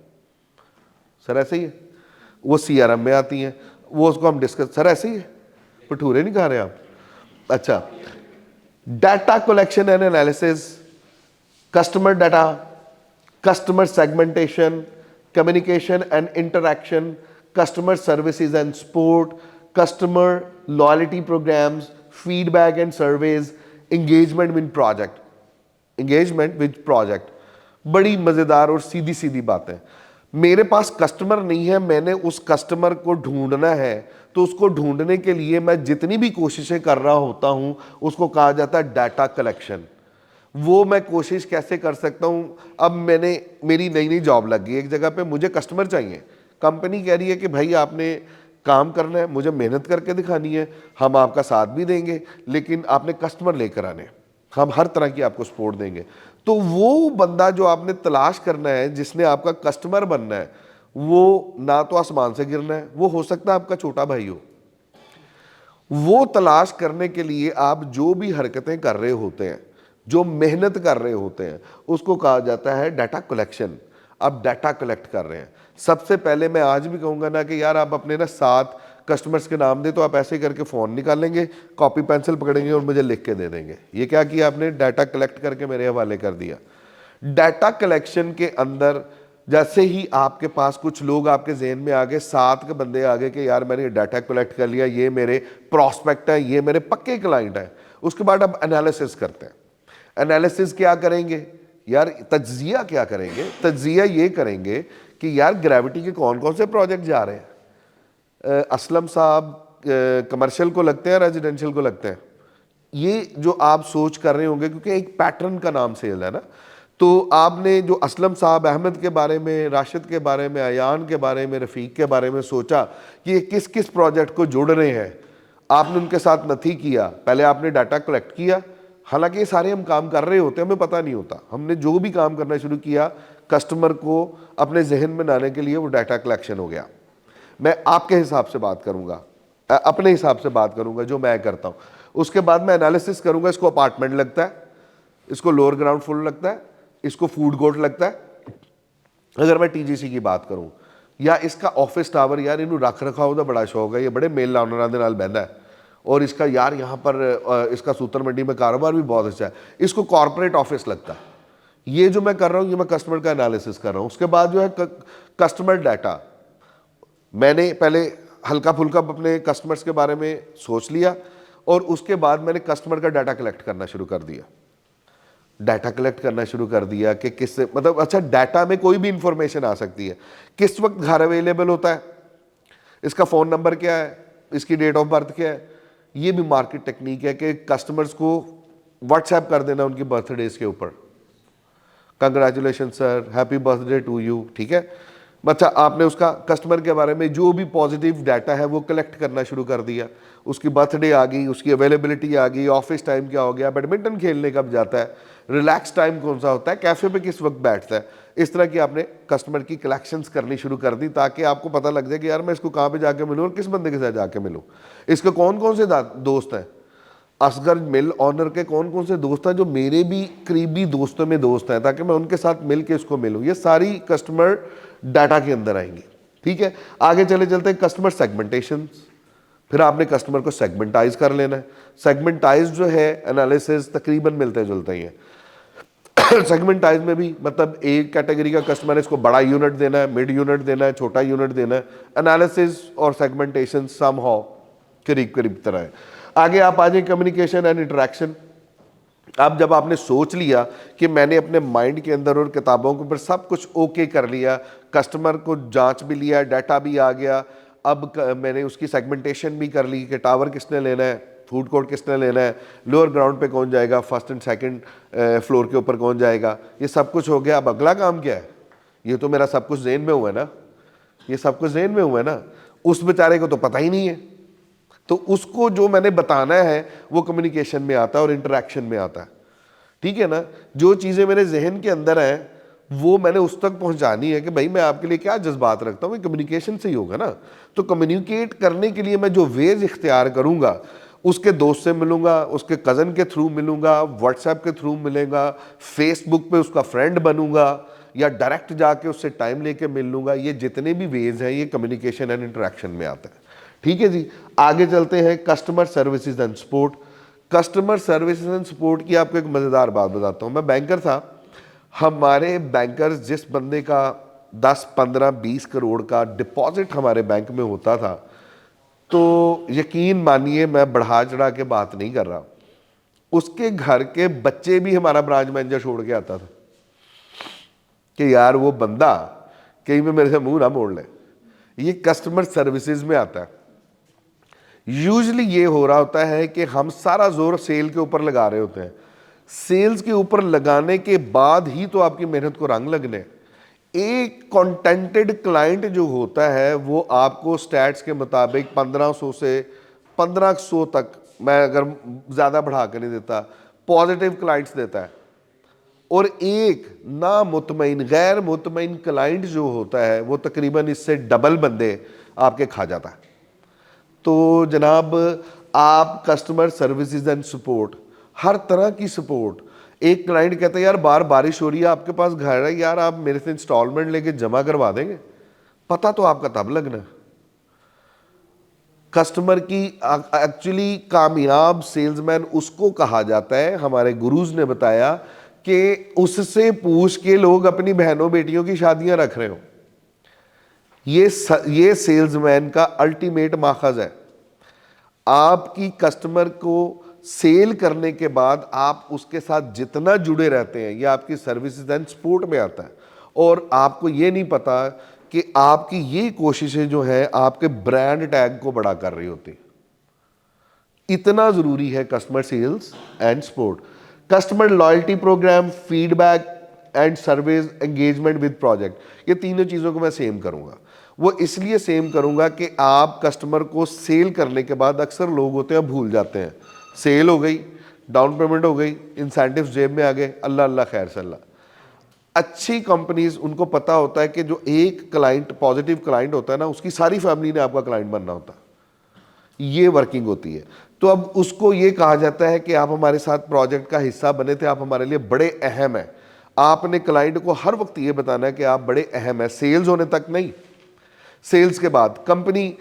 सर ऐसे ही है, वो सीआरएम में आती हैं, वो उसको हम डिस्कस। सर ऐसे ही है, भटूरे नहीं खा रहे आप? अच्छा, data collection and analysis, customer data, customer segmentation, communication and interaction, customer services and support, customer loyalty programmes, feedback and surveys, engagement with project, engagement with project. बड़ी मजेदार और सीधी सीधी बातें। मेरे पास कस्टमर नहीं है, मैंने उस कस्टमर को ढूंढना है, तो उसको ढूंढने के लिए मैं जितनी भी कोशिशें कर रहा होता हूं उसको कहा जाता है डाटा कलेक्शन। वो मैं कोशिश कैसे कर सकता हूं? अब मेरी नई नई जॉब लग गई एक जगह पे, मुझे कस्टमर चाहिए। कंपनी कह रही है कि भाई आपने काम करना है, मुझे मेहनत करके दिखानी है, हम आपका साथ भी देंगे, लेकिन आपने कस्टमर लेकर आने, हम हर तरह की आपको सपोर्ट देंगे। तो वो बंदा जो आपने तलाश करना है, जिसने आपका कस्टमर बनना है, वो ना तो आसमान से गिरना है, वो हो सकता है आपका छोटा भाई हो। वो तलाश करने के लिए आप जो भी हरकतें कर रहे होते हैं, जो मेहनत कर रहे होते हैं, उसको कहा जाता है डाटा कलेक्शन। आप डाटा कलेक्ट कर रहे हैं। सबसे पहले मैं आज भी कहूँगा ना कि यार आप अपने ना 7 कस्टमर्स के नाम दे, तो आप ऐसे करके फ़ोन निकालेंगे, कॉपी पेंसिल पकड़ेंगे और मुझे लिख के दे देंगे। ये क्या किया आपने? डाटा कलेक्ट करके मेरे हवाले कर दिया। डाटा कलेक्शन के अंदर जैसे ही आपके पास कुछ लोग आपके जहन में आ गए, 7 के बंदे आ गए कि यार मैंने डाटा कलेक्ट कर लिया, ये मेरे प्रॉस्पेक्ट है, ये मेरे पक्के क्लाइंट है, उसके बाद आप एनालिसिस करते हैं। एनालिसिस क्या करेंगे यार? तज्जिया क्या करेंगे? तज्जिया ये करेंगे कि यार ग्रेविटी के कौन कौन से प्रोजेक्ट जा रहे हैं, असलम साहब कमर्शियल को लगते हैं, रेजिडेंशियल को लगते हैं। ये जो आप सोच कर रहे होंगे, क्योंकि एक पैटर्न का नाम सेल है ना, तो आपने जो असलम साहब, अहमद के बारे में, राशिद के बारे में, अयान के बारे में, रफ़ीक के बारे में सोचा कि ये किस किस प्रोजेक्ट को जोड़ रहे हैं, आपने उनके साथ नथी किया, पहले आपने डाटा कलेक्ट किया। हालांकि ये सारे हम काम कर रहे होते हैं, हमें पता नहीं होता। हमने जो भी काम करना शुरू किया कस्टमर को अपने जहन में लाने के लिए, वो डाटा कलेक्शन हो गया। मैं आपके हिसाब से बात करूंगा, अपने हिसाब से बात करूंगा जो मैं करता हूं। उसके बाद मैं एनालिसिस करूंगा, इसको अपार्टमेंट लगता है, इसको लोअर ग्राउंड फ्लोर लगता है, इसको फूड कोर्ट लगता है। अगर मैं टीजीसी की बात करूं, या इसका ऑफिस टावर, यार इनू रख रखाव का बड़ा शौक है, ये बड़े मेल लाउनर के नाल बहता है, और इसका यार यहाँ पर इसका सूतर मंडी में कारोबार भी बहुत अच्छा है, इसको कॉर्पोरेट ऑफिस लगता है। ये जो मैं कर रहा हूँ, ये मैं कस्टमर का एनालिसिस कर रहा हूँ। उसके बाद जो है कस्टमर डाटा, मैंने पहले हल्का फुल्का अपने कस्टमर्स के बारे में सोच लिया, और उसके बाद मैंने कस्टमर का डाटा कलेक्ट करना शुरू कर दिया। डाटा कलेक्ट करना शुरू कर दिया कि किस, मतलब अच्छा, डाटा में कोई भी इंफॉर्मेशन आ सकती है, किस वक्त घर अवेलेबल होता है, इसका फ़ोन नंबर क्या है, इसकी डेट ऑफ बर्थ क्या है। ये भी मार्केट टेक्निक है कि कस्टमर्स को व्हाट्सएप कर देना उनकी बर्थडेज के ऊपर, congratulation sir, happy birthday to you. ठीक है, अच्छा, आपने उसका कस्टमर के बारे में जो भी पॉजिटिव डाटा है वो कलेक्ट करना शुरू कर दिया। उसकी बर्थडे आ गई, उसकी अवेलेबिलिटी आ गई, ऑफिस टाइम क्या हो गया, बैडमिंटन खेलने कब जाता है, रिलैक्स टाइम कौन सा होता है, कैफ़े पे किस वक्त बैठता है। इस तरह की आपने कस्टमर की कलेक्शंस करनी शुरू कर दी, ताकि आपको पता लग जाए कि यार मैं इसको कहाँ पे जाके मिलूँ और किस बंदे के साथ जाके मिलूँ, इसके कौन कौन से दोस्त हैं, असगर मिल ऑनर के कौन कौन से दोस्त हैं जो मेरे भी करीबी दोस्तों में दोस्त हैं, ताकि मैं उनके साथ मिल के इसको मिलूँ। ये सारी कस्टमर डाटा के अंदर आएंगी। ठीक है, आगे चले चलते हैं कस्टमर सेगमेंटेशन। फिर आपने कस्टमर को सेगमेंटाइज कर लेना है। सेगमेंटाइज जो है एनालिसिस तकरीबन मिलते जुलते ही हैं। सेगमेंटाइज में भी मतलब एक कैटेगरी का कस्टमर है, इसको बड़ा यूनिट देना है, मिड यूनिट देना है, छोटा यूनिट देना है। एनालिसिस और सेगमेंटेशन समहाउ करीब करीब तरह है। आगे आप आ जाए कम्युनिकेशन एंड इंटरेक्शन। अब जब आपने सोच लिया कि मैंने अपने माइंड के अंदर और किताबों के ऊपर सब कुछ ओके कर लिया, कस्टमर को जांच भी लिया, डाटा भी आ गया, अब मैंने उसकी सेगमेंटेशन भी कर ली कि टावर किसने लेना है, फूड कोर्ट किसने लेना है, लोअर ग्राउंड पे कौन जाएगा, फर्स्ट एंड सेकंड फ्लोर के ऊपर कौन जाएगा, ये सब कुछ हो गया। अब अगला काम क्या है? ये तो मेरा सब कुछ ज़हन में हुआ है ना, ये सब कुछ ज़हन में हुआ है ना, उस बेचारे को तो पता ही नहीं है। तो उसको जो मैंने बताना है वो कम्युनिकेशन में आता है और इंटरेक्शन में आता है, ठीक है ना। जो चीज़ें मेरे जहन के अंदर हैं वो मैंने उस तक पहुंचानी है कि भाई मैं आपके लिए क्या जज्बात रखता हूँ, कम्युनिकेशन से ही होगा ना। तो कम्युनिकेट करने के लिए मैं जो वेज इख्तियार करूँगा, उसके दोस्त से मिलूंगा, उसके कज़न के थ्रू मिलूंगा, व्हाट्सएप के थ्रू मिलेगा, फेसबुक पे उसका फ्रेंड बनूंगा, या डायरेक्ट जाके उससे टाइम लेके मिल लूँगा, ये जितने भी वेज हैं ये कम्युनिकेशन एंड इंटरेक्शन में आता है, ठीक है जी। आगे चलते हैं customer services and support. Customer services and support की आपको एक मज़ेदार बात बताता हूँ। मैं बैंकर था, हमारे बैंकर्स जिस बंदे का 10, 15, 20 करोड़ का डिपॉजिट हमारे बैंक में होता था, तो यकीन मानिए मैं बढ़ा चढ़ा के बात नहीं कर रहा, उसके घर के बच्चे भी हमारा ब्रांच मैनेजर छोड़ के आता था कि यार वो बंदा कहीं पे मेरे से मुंह ना मोड़ ले। ये कस्टमर सर्विसेज में आता है। यूजली ये हो रहा होता है कि हम सारा जोर सेल के ऊपर लगा रहे होते हैं, सेल्स के ऊपर लगाने के बाद ही तो आपकी मेहनत को रंग लगने। एक कॉन्टेंटेड क्लाइंट जो होता है वो आपको स्टैट्स के मुताबिक 1500 से 1500 तक, मैं अगर ज़्यादा बढ़ा कर नहीं देता, पॉजिटिव क्लाइंट्स देता है। और एक ना मुतमईन गैर मुतमईन क्लाइंट जो होता है वो तकरीबन इससे डबल बंदे आपके खा जाता है। तो जनाब आप कस्टमर सर्विसेज एंड सपोर्ट, हर तरह की सपोर्ट। एक क्लाइंट कहता है यार बाहर बारिश हो रही है, आपके पास घर है, यार आप मेरे से इंस्टॉलमेंट लेके जमा करवा देंगे, पता तो आपका तब लगना। कस्टमर की एक्चुअली कामयाब सेल्समैन उसको कहा जाता है, हमारे गुरुज ने बताया कि उससे पूछ के लोग अपनी बहनों बेटियों की शादियां रख रहे हो। ये सेल्समैन का अल्टीमेट माखज है। आपकी कस्टमर को सेल करने के बाद आप उसके साथ जितना जुड़े रहते हैं, ये आपकी सर्विसेज एंड सपोर्ट में आता है। और आपको ये नहीं पता कि आपकी ये कोशिशें जो हैं आपके ब्रांड टैग को बड़ा कर रही होती। इतना ज़रूरी है customer sales and support. Customer loyalty programme, feedback and service, engagement with project, ये तीनों चीज़ों को मैं सेम करूँगा। वो इसलिए सेम करूँगा कि आप कस्टमर को सेल करने के बाद अक्सर लोग होते हैं भूल जाते हैं, सेल हो गई, डाउन पेमेंट हो गई, इंसेंटिव्स जेब में आ गए, अल्लाह अल्लाह खैर सल्ला। अच्छी कंपनीज उनको पता होता है कि जो एक क्लाइंट पॉजिटिव क्लाइंट होता है ना, उसकी सारी फैमिली ने आपका क्लाइंट बनना होता है। ये वर्किंग होती है। तो अब उसको ये कहा जाता है कि आप हमारे साथ प्रोजेक्ट का हिस्सा बने थे, आप हमारे लिए बड़े अहम हैं। आपने क्लाइंट को हर वक्त ये बताना है कि आप बड़े अहम हैं, सेल्स होने तक नहीं। सेल्स के बाद कंपनी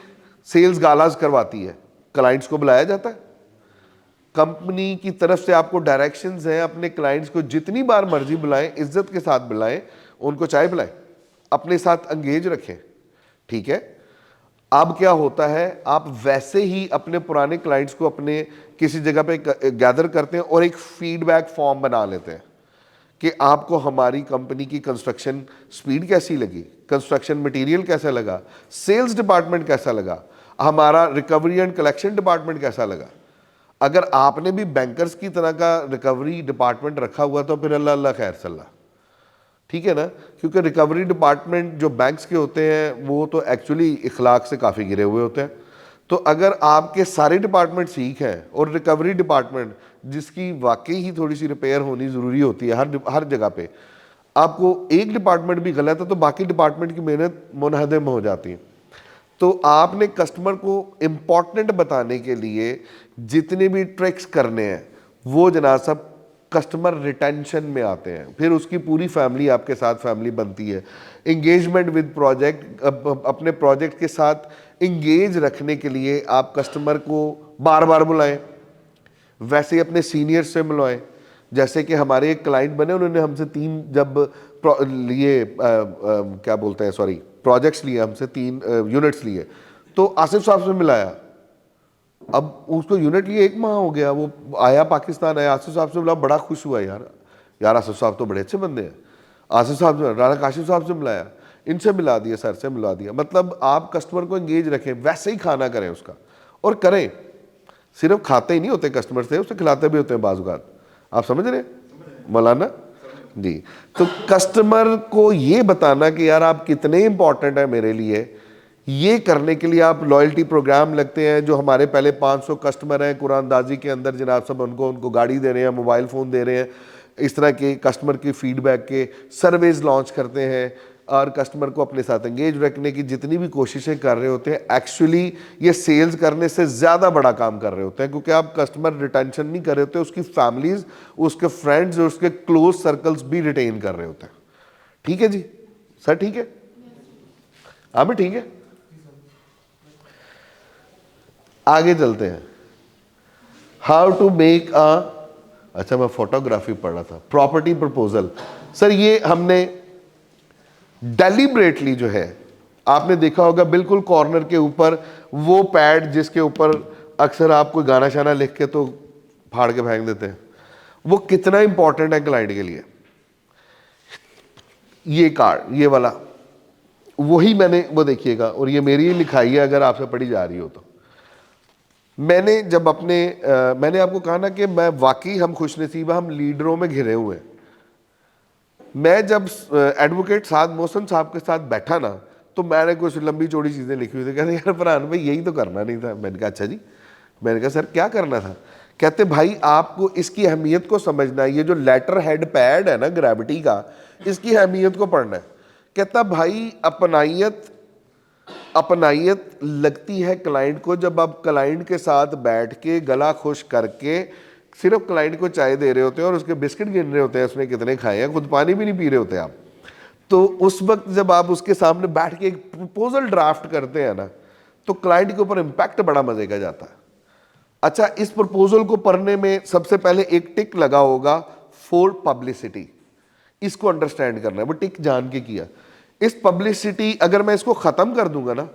सेल्स गालाज करवाती है, क्लाइंट्स को बुलाया जाता है, कंपनी की तरफ से आपको डायरेक्शंस हैं, अपने क्लाइंट्स को जितनी बार मर्जी बुलाएं, इज्जत के साथ बुलाएं, उनको चाय पिलाएं, अपने साथ एंगेज रखें, ठीक है। अब क्या होता है, आप वैसे ही अपने पुराने क्लाइंट्स को अपने किसी जगह पे गैदर करते हैं और एक फीडबैक फॉर्म बना लेते हैं कि आपको हमारी कंपनी की कंस्ट्रक्शन स्पीड कैसी लगी, कंस्ट्रक्शन मटेरियल कैसा लगा, सेल्स डिपार्टमेंट कैसा लगा, हमारा रिकवरी एंड कलेक्शन डिपार्टमेंट कैसा लगा। अगर आपने भी बैंकर्स की तरह का रिकवरी डिपार्टमेंट रखा हुआ तो फिर अल्लाह अल्लाह खैर सल्ला, ठीक है ना। क्योंकि रिकवरी डिपार्टमेंट जो बैंक्स के होते हैं वो तो एक्चुअली इखलाक से काफ़ी गिरे हुए होते हैं। तो अगर आपके सारे डिपार्टमेंट ठीक हैं और रिकवरी डिपार्टमेंट जिसकी वाकई ही थोड़ी सी रिपेयर होनी ज़रूरी होती है हर जगह पे, आपको एक डिपार्टमेंट भी गलत है तो बाकी डिपार्टमेंट की मेहनत मुनहदम हो जाती है। तो आपने कस्टमर को इम्पॉर्टेंट बताने के लिए जितने भी ट्रिक्स करने हैं वो जनाब सब कस्टमर रिटेंशन में आते हैं। फिर उसकी पूरी फैमिली आपके साथ फैमिली बनती है। इंगेजमेंट विद प्रोजेक्ट, अपने प्रोजेक्ट के साथ इंगेज रखने के लिए आप कस्टमर को बार बार बुलाएं, वैसे ही अपने सीनियर से मिलवाएं। जैसे कि हमारे एक क्लाइंट बने, उन्होंने हमसे क्या बोलते हैं सॉरी प्रोजेक्ट्स लिए, हमसे 3 यूनिट्स लिए, तो आसिफ साहब से मिलाया। अब उसको यूनिट लिए 1 माह हो गया, वो आया पाकिस्तान आया, आसिफ साहब से मिला, बड़ा खुश हुआ यार आसिफ साहब तो बड़े अच्छे बंदे हैं। आसिफ साहब से, राना काशिफ साहब से मिलाया, इनसे मिला दिया, सर से मिला दिया। मतलब आप कस्टमर को एंगेज रखें, वैसे ही खाना करें उसका, और करें, सिर्फ खाते ही नहीं होते कस्टमर से, उसे खिलाते भी होते हैं बाज़ औक़ात। आप समझ रहे हैं मौलाना? जी। तो कस्टमर को ये बताना कि यार आप कितने इंपॉर्टेंट है मेरे लिए, ये करने के लिए आप लॉयल्टी प्रोग्राम लगते हैं। जो हमारे पहले 500 कस्टमर हैं कुरानदाजी के अंदर, जनाब सब उनको गाड़ी दे रहे हैं, मोबाइल फ़ोन दे रहे हैं, इस तरह के कस्टमर की फीडबैक के सर्वेज लॉन्च करते हैं और कस्टमर को अपने साथ एंगेज रखने की जितनी भी कोशिशें कर रहे होते हैं, एक्चुअली ये सेल्स करने से ज़्यादा बड़ा काम कर रहे होते हैं, क्योंकि आप कस्टमर रिटेंशन नहीं कर रहे होते, उसकी फैमिलीज, उसके फ्रेंड्स, उसके क्लोज सर्कल्स भी रिटेन कर रहे होते हैं। ठीक है जी सर, ठीक है, हाँ भी ठीक है। आगे चलते हैं। हाउ टू मेक अच्छा मैं फोटोग्राफी पढ़ रहा था, प्रॉपर्टी प्रपोजल। सर ये हमने डेलिब्रेटली जो है, आपने देखा होगा बिल्कुल कॉर्नर के ऊपर वो पैड जिसके ऊपर अक्सर आप कोई गाना शाना लिख के तो फाड़ के फेंक देते हैं, वो कितना इंपॉर्टेंट है क्लाइंट के लिए। ये कार्ड, ये वाला, वही मैंने, वो देखिएगा, और ये मेरी ही लिखाई है अगर आपसे पढ़ी जा रही हो तो। मैंने जब मैंने आपको कहा ना कि मैं वाकई हम खुशनसीब, हम लीडरों में घिरे हुए हैं। मैं जब एडवोकेट साद मोहसन साहब के साथ बैठा ना, तो मैंने कुछ लंबी चौड़ी चीज़ें लिखी हुई थी। कहते यार फरहान भाई यही तो करना नहीं था। मैंने कहा अच्छा जी। मैंने कहा सर क्या करना था? कहते भाई आपको इसकी अहमियत को समझना है, ये जो लेटर हेड पैड है ना ग्रेविटी का, इसकी अहमियत को पढ़ना है। कहता भाई अपनाइयत लगती है क्लाइंट को जब आप क्लाइंट के साथ बैठ के गला खुश करके सिर्फ क्लाइंट को चाय दे रहे होते हैं और उसके बिस्किट गिन रहे होते हैं उसने कितने खाए हैं, खुद पानी भी नहीं पी रहे होते आप। तो उस वक्त जब आप उसके सामने बैठ के एक प्रपोजल ड्राफ्ट करते हैं ना, तो क्लाइंट के ऊपर इम्पैक्ट बड़ा मजे का जाता है। अच्छा, इस प्रपोजल को पढ़ने में सबसे पहले एक टिक लगा होगा फॉर पब्लिसिटी। इसको अंडरस्टैंड करना है, वो टिक जान के किया। इस पब्लिसिटी अगर मैं इसको ख़त्म कर दूंगा ना,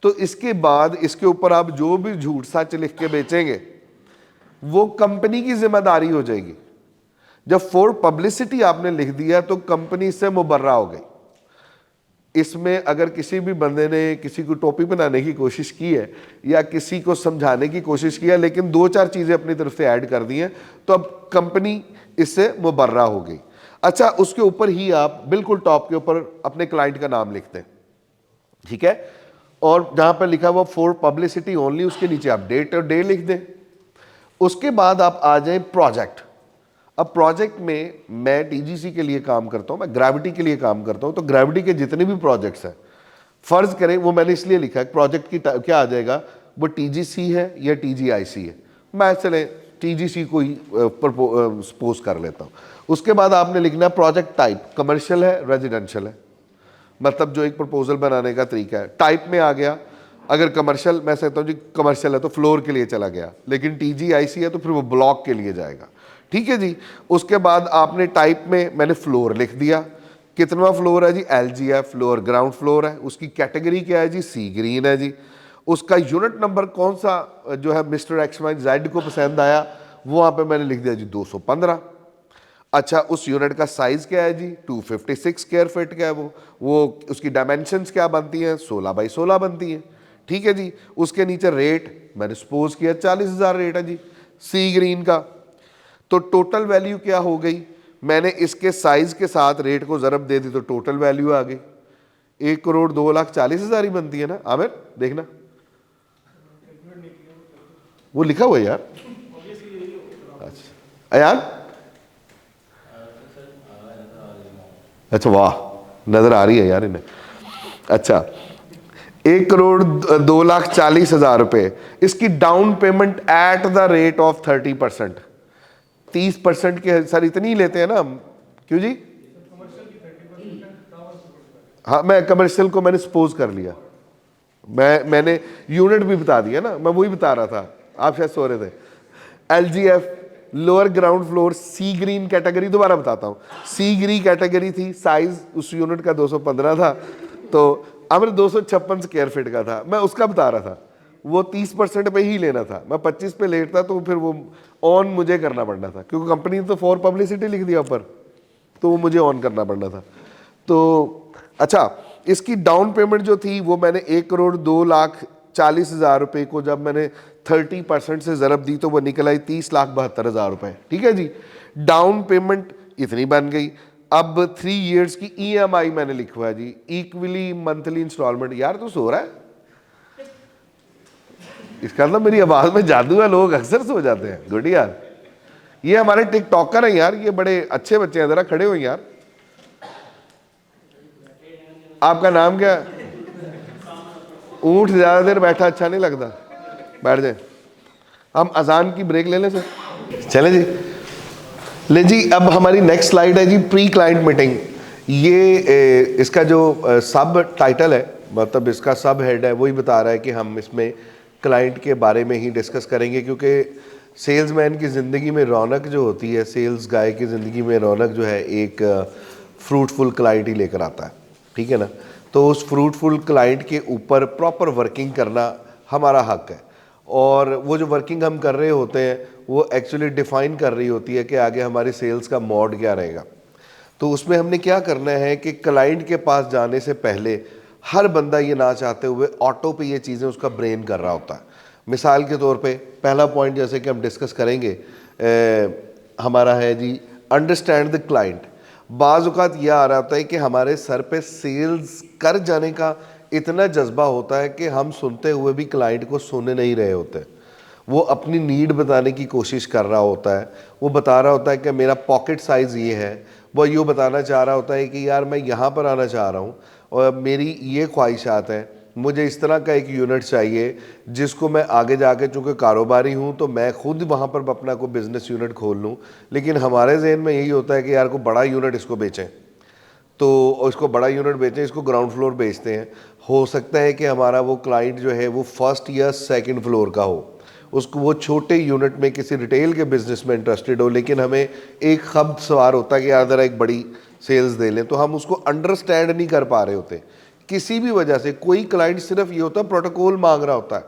तो इसके बाद इसके ऊपर आप जो भी झूठ सच लिख के बेचेंगे वो कंपनी की जिम्मेदारी हो जाएगी। जब फॉर पब्लिसिटी आपने लिख दिया तो कंपनी से मुबर्रा हो गई। इसमें अगर किसी भी बंदे ने किसी को टोपी बनाने की कोशिश की है या किसी को समझाने की कोशिश की है, लेकिन दो चार चीज़ें अपनी तरफ से ऐड कर दी हैं, तो अब कंपनी इससे मुबर्रा हो गई। अच्छा, उसके ऊपर ही आप बिल्कुल टॉप के ऊपर अपने क्लाइंट का नाम लिखते हैं, ठीक है, और जहां पर लिखा हुआ फॉर पब्लिसिटी ओनली, उसके नीचे आप डेट और डे लिख दें। उसके बाद आप आ जाए प्रोजेक्ट। अब प्रोजेक्ट में मैं टीजीसी के लिए काम करता हूं, मैं ग्रेविटी के लिए काम करता हूं, तो ग्रेविटी के जितने भी प्रोजेक्ट्स हैं, फर्ज करें, वो मैंने इसलिए लिखा है प्रोजेक्ट की क्या आ जाएगा, वो टीजीसी है या टीजीआईसी है। मैं चले टीजीसी को ही सपोज कर लेता हूं। उसके बाद आपने लिखना प्रोजेक्ट टाइप, कमर्शियल है रेजिडेंशियल है, मतलब जो एक प्रपोजल बनाने का तरीका है। टाइप में आ गया, अगर कमर्शियल, मैं कहता हूँ जी कमर्शियल है तो फ्लोर के लिए चला गया, लेकिन टीजीआईसी है तो फिर वो ब्लॉक के लिए जाएगा। ठीक है जी। उसके बाद आपने टाइप में मैंने फ्लोर लिख दिया, कितनवा फ्लोर है जी, एलजी है, फ्लोर ग्राउंड फ्लोर है। उसकी कैटेगरी क्या है जी, सी ग्रीन है जी। उसका यूनिट नंबर कौन सा जो है मिस्टर एक्स वाई जेड को पसंद आया, वो वहाँ पे मैंने लिख दिया जी 215। अच्छा, उस यूनिट का साइज क्या है जी, 256 स्क्वायर फीट का है वो उसकी डायमेंशंस क्या बनती हैं, 16 बाई 16 बनती हैं। ठीक है जी। उसके नीचे रेट मैंने सपोज किया 40,000 रेट है जी सी ग्रीन का। तो टोटल वैल्यू क्या हो गई, मैंने इसके साइज के साथ रेट को ज़रब दे दी तो टोटल वैल्यू आ गई 1,02,40,000 ही बनती है ना। आमिर देखना, वो लिखा हुआ है यार। अच्छा अयान, अच्छा वाह, नजर आ रही है यार इन्हें। अच्छा, 1,02,40,000 रुपए। इसकी down payment at the rate of 30%, 30% के सर इतनी ही लेते हैं ना हम, क्यों जी? हाँ, मैं कमर्शियल को मैंने सपोज कर लिया, मैंने यूनिट भी बता दिया ना, मैं वही बता रहा था, आप शायद सो रहे थे। एलजीएफ लोअर ग्राउंड फ्लोर सी ग्रीन कैटेगरी, दोबारा बताता हूँ, सी ग्रीन कैटेगरी थी, साइज उस यूनिट का 215 था, तो अब 256 स्क्वायर फीट का था, मैं उसका बता रहा था। वो 30% पे ही लेना था, मैं 25 पे लेट था, तो फिर वो ऑन मुझे करना पड़ना था, क्योंकि कंपनी ने तो फॉर पब्लिसिटी लिख दिया ऊपर, तो वो मुझे ऑन करना पड़ना था। तो अच्छा, इसकी डाउन पेमेंट जो थी वो मैंने 1,02,40,000 रुपये को जब मैंने 30% से ज़रब दी तो वो निकल आई 30,72,000 रुपये। ठीक है जी। डाउन पेमेंट इतनी बन गई, अब 3 इयर्स की EMI मैंने लिखवा है जी, इक्वली मंथली इंस्टॉलमेंट। यार तू सो रहा है? इसका मतलब मेरी आवाज में जादू है, लोग अक्सर सो जाते हैं। गुड यार, ये हमारे टिकटॉकर हैं यार, ये बड़े अच्छे बच्चे हैं, जरा खड़े हो यार। आपका नाम क्या है? ऊँट ज्यादा देर बैठा अच्छा नहीं लगता, बैठ जाए। हम अजान की ब्रेक ले लें सर, चले जी। ले जी, अब हमारी नेक्स्ट स्लाइड है जी, प्री क्लाइंट मीटिंग। ये इसका जो सब टाइटल है, मतलब इसका सब हेड है, वही बता रहा है कि हम इसमें क्लाइंट के बारे में ही डिस्कस करेंगे, क्योंकि सेल्समैन की ज़िंदगी में रौनक जो होती है, सेल्स गाय की ज़िंदगी में रौनक जो है, एक फ्रूटफुल क्लाइंट ही लेकर आता है, ठीक है ना। तो उस फ्रूटफुल क्लाइंट के ऊपर प्रॉपर वर्किंग करना हमारा हक है, और वो जो वर्किंग हम कर रहे होते हैं वो एक्चुअली डिफ़ाइन कर रही होती है कि आगे हमारी सेल्स का मोड क्या रहेगा। तो उसमें हमने क्या करना है कि क्लाइंट के पास जाने से पहले हर बंदा ये ना चाहते हुए ऑटो पे ये चीज़ें उसका ब्रेन कर रहा होता है। मिसाल के तौर पे पहला पॉइंट जैसे कि हम डिस्कस करेंगे हमारा है जी, अंडरस्टैंड द क्लाइंट। बाज़ औक़ात यह आ रहा होता है कि हमारे सर पे सेल्स कर जाने का इतना जज्बा होता है कि हम सुनते हुए भी क्लाइंट को सुने नहीं रहे होते। वो अपनी नीड बताने की कोशिश कर रहा होता है, वो बता रहा होता है कि मेरा पॉकेट साइज़ ये है, वो यूँ बताना चाह रहा होता है कि यार मैं यहाँ पर आना चाह रहा हूँ और मेरी ये ख्वाहिशात हैं, मुझे इस तरह का एक यूनिट चाहिए जिसको मैं आगे जाके, चूँकि कारोबारी हूँ तो मैं खुद वहाँ पर अपना कोई बिज़नेस यूनिट खोल लूँ। लेकिन हमारे जहन में यही होता है कि यार को बड़ा यूनिट इसको बेचें, तो इसको बड़ा यूनिट बेचें, इसको ग्राउंड फ्लोर बेचते हैं। हो सकता है कि हमारा वो क्लाइंट जो है वो फर्स्ट या सेकंड फ्लोर का हो, उसको वो छोटे यूनिट में किसी रिटेल के बिज़नेस में इंटरेस्टेड हो, लेकिन हमें एक ख़ब्त सवार होता है कि यार ज़रा एक बड़ी सेल्स दे लें, तो हम उसको अंडरस्टैंड नहीं कर पा रहे होते किसी भी वजह से। कोई क्लाइंट सिर्फ ये होता है प्रोटोकॉल मांग रहा होता है,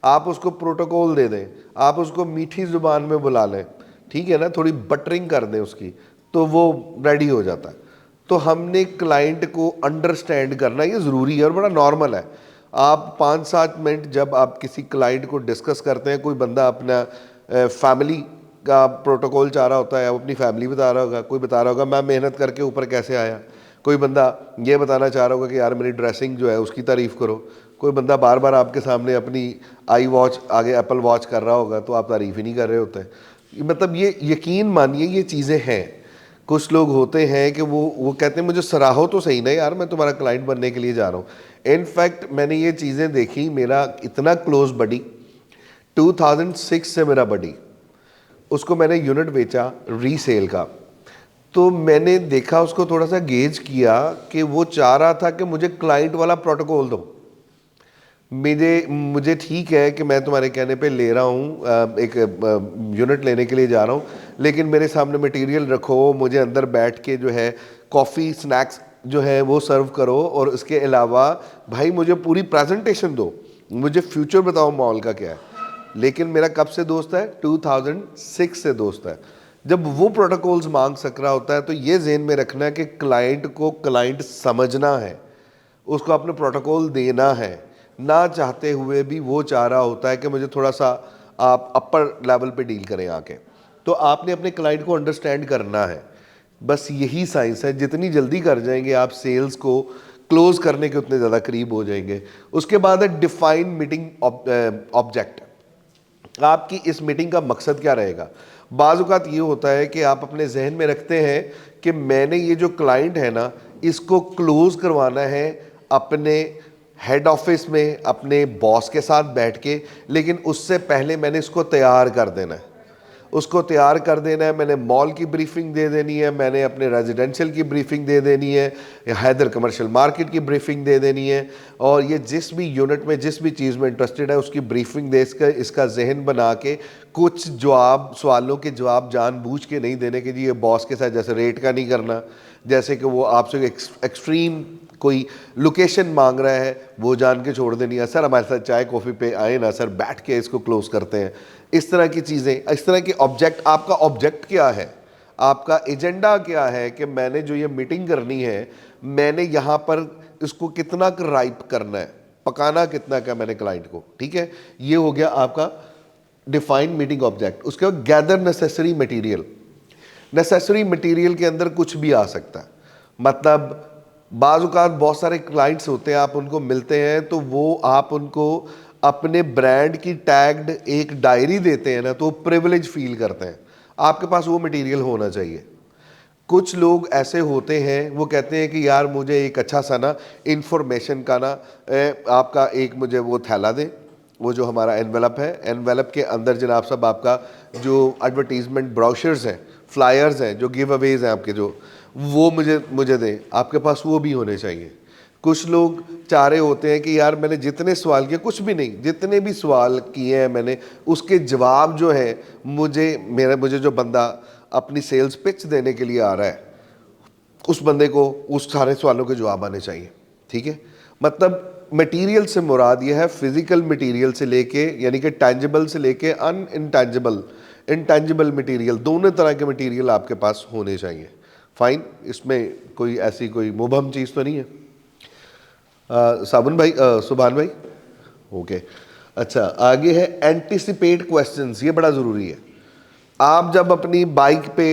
आप उसको प्रोटोकॉल दे दें, आप उसको मीठी ज़ुबान में बुला लें, ठीक है ना, थोड़ी बटरिंग कर दें उसकी, तो वो रेडी हो जाता है। तो हमने क्लाइंट को अंडरस्टैंड करना ये ज़रूरी है और बड़ा नॉर्मल है। आप 5-7 मिनट जब आप किसी क्लाइंट को डिस्कस करते हैं, कोई बंदा अपना फैमिली का प्रोटोकॉल चाह रहा होता है, वो अपनी फैमिली बता रहा होगा, कोई बता रहा होगा मैं मेहनत करके ऊपर कैसे आया, कोई बंदा ये बताना चाह रहा होगा कि यार मेरी ड्रेसिंग जो है उसकी तारीफ़ करो, कोई बंदा बार बार आपके सामने अपनी आई वॉच आगे एप्पल वॉच कर रहा होगा तो आप तारीफ़ ही नहीं कर रहे होते। मतलब ये यकीन मानिए ये चीज़ें हैं। कुछ लोग होते हैं कि वो कहते हैं मुझे सराहो तो सही ना यार, मैं तुम्हारा क्लाइंट बनने के लिए जा रहा हूँ। इनफैक्ट मैंने ये चीज़ें देखी, मेरा इतना क्लोज बडी 2006 से मेरा बडी, उसको मैंने यूनिट बेचा रीसेल का, तो मैंने देखा उसको थोड़ा सा गेज किया कि वो चाह रहा था कि मुझे क्लाइंट वाला प्रोटोकॉल दो। मुझे ठीक है कि मैं तुम्हारे कहने पे ले रहा हूँ, एक यूनिट लेने के लिए जा रहा हूँ, लेकिन मेरे सामने मटेरियल रखो, मुझे अंदर बैठ के जो है कॉफ़ी स्नैक्स जो है वो सर्व करो, और इसके अलावा भाई मुझे पूरी प्रेजेंटेशन दो, मुझे फ्यूचर बताओ मॉल का क्या है। लेकिन मेरा कब से दोस्त है? 2006 से दोस्त है। जब वो प्रोटोकॉल्स मांग सक रहा होता है तो ये ज़हन में रखना है कि क्लाइंट को क्लाइंट समझना है, उसको अपने प्रोटोकॉल देना है, ना चाहते हुए भी वो चाह रहा होता है कि मुझे थोड़ा सा आप अपर लेवल पे डील करें आके। तो आपने अपने क्लाइंट को अंडरस्टैंड करना है, बस यही साइंस है। जितनी जल्दी कर जाएंगे आप सेल्स को क्लोज करने के उतने ज़्यादा करीब हो जाएंगे। उसके बाद है डिफाइन मीटिंग ऑब्जेक्ट। आपकी इस मीटिंग का मकसद क्या रहेगा? बाज़ औक़ात ये होता है कि आप अपने जहन में रखते हैं कि मैंने ये जो क्लाइंट है ना इसको क्लोज करवाना है अपने हेड ऑफिस में अपने बॉस के साथ बैठ के, लेकिन उससे पहले मैंने इसको तैयार कर देना है। उसको तैयार कर देना है, मैंने मॉल की ब्रीफिंग दे देनी है, मैंने अपने रेजिडेंशियल की ब्रीफिंग दे देनी है, हैदर कमर्शियल मार्केट की ब्रीफिंग दे देनी है, और ये जिस भी यूनिट में जिस भी चीज़ में इंटरेस्टेड है उसकी ब्रीफिंग दे कर इसका जहन बना के कुछ जवाब सवालों के जवाब जानबूझ के नहीं देने कि जी ये बॉस के साथ जैसे रेट का नहीं करना, जैसे कि वो आपसे एक्सट्रीम कोई लोकेशन मांग रहा है वो जान के छोड़ देनी है, सर हमारे साथ चाय कॉफ़ी पे आए ना सर, बैठ के इसको क्लोज करते हैं। इस तरह की चीज़ें, इस तरह के ऑब्जेक्ट, आपका ऑब्जेक्ट क्या है, आपका एजेंडा क्या है कि मैंने जो ये मीटिंग करनी है मैंने यहाँ पर इसको कितना राइप करना है, पकाना कितना का मैंने क्लाइंट को, ठीक है। ये हो गया आपका डिफाइन मीटिंग ऑब्जेक्ट। उसके बाद gather necessary material. Necessary material के अंदर कुछ भी आ सकता है। मतलब बाज़-औक़ात बहुत सारे क्लाइंट्स होते हैं, आप उनको मिलते हैं तो वो आप उनको अपने ब्रांड की टैग्ड एक डायरी देते हैं ना, तो प्रिविलेज फील करते हैं। आपके पास वो मटेरियल होना चाहिए। कुछ लोग ऐसे होते हैं, वो कहते हैं कि यार मुझे एक अच्छा सा ना इंफॉर्मेशन का ना आपका एक मुझे वो थैला दें, वो जो हमारा एनवेलप है, एनवेलप के अंदर जनाब साहब आपका जो एडवर्टीजमेंट ब्रोशर्स हैं, फ्लायर्स हैं, जो गिव अवेज हैं आपके, जो वो मुझे दें। आपके पास वो भी होने चाहिए। कुछ लोग चाह रहे होते हैं कि यार मैंने जितने सवाल किए, कुछ भी नहीं, जितने भी सवाल किए हैं मैंने, उसके जवाब जो है मुझे जो बंदा अपनी सेल्स पिच देने के लिए आ रहा है, उस बंदे को उस सारे सवालों के जवाब आने चाहिए। ठीक है, मतलब मटेरियल से मुराद ये है फिजिकल मटेरियल से लेके, यानी कि टैंजिबल से लेके इंटैंजिबल मटेरियल, दोनों तरह के मटेरियल आपके पास होने चाहिए। फाइन, इसमें कोई ऐसी कोई मुबहम चीज़ तो नहीं है। साबुन भाई, सुभान भाई, ओके। अच्छा, आगे है एंटिसिपेट क्वेश्चंस। ये बड़ा ज़रूरी है। आप जब अपनी बाइक पे,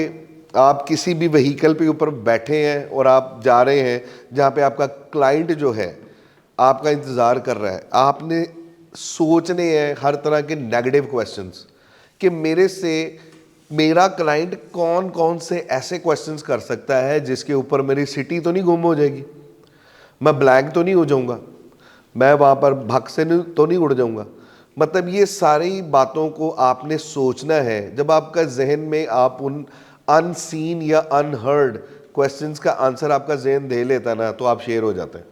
आप किसी भी व्हीकल पे ऊपर बैठे हैं और आप जा रहे हैं जहाँ पे आपका क्लाइंट जो है आपका इंतज़ार कर रहा है, आपने सोचने हैं हर तरह के नेगेटिव क्वेश्चंस कि मेरा क्लाइंट कौन कौन से ऐसे क्वेश्चंस कर सकता है जिसके ऊपर मेरी सिटी तो नहीं गुम हो जाएगी, मैं ब्लैंक तो नहीं हो जाऊंगा, मैं वहाँ पर भग से तो नहीं उड़ जाऊंगा। मतलब ये सारी बातों को आपने सोचना है। जब आपका जहन में आप उन अनसीन या अनहर्ड क्वेश्चंस का आंसर आपका जहन दे लेता ना, तो आप शेर हो जाते हैं।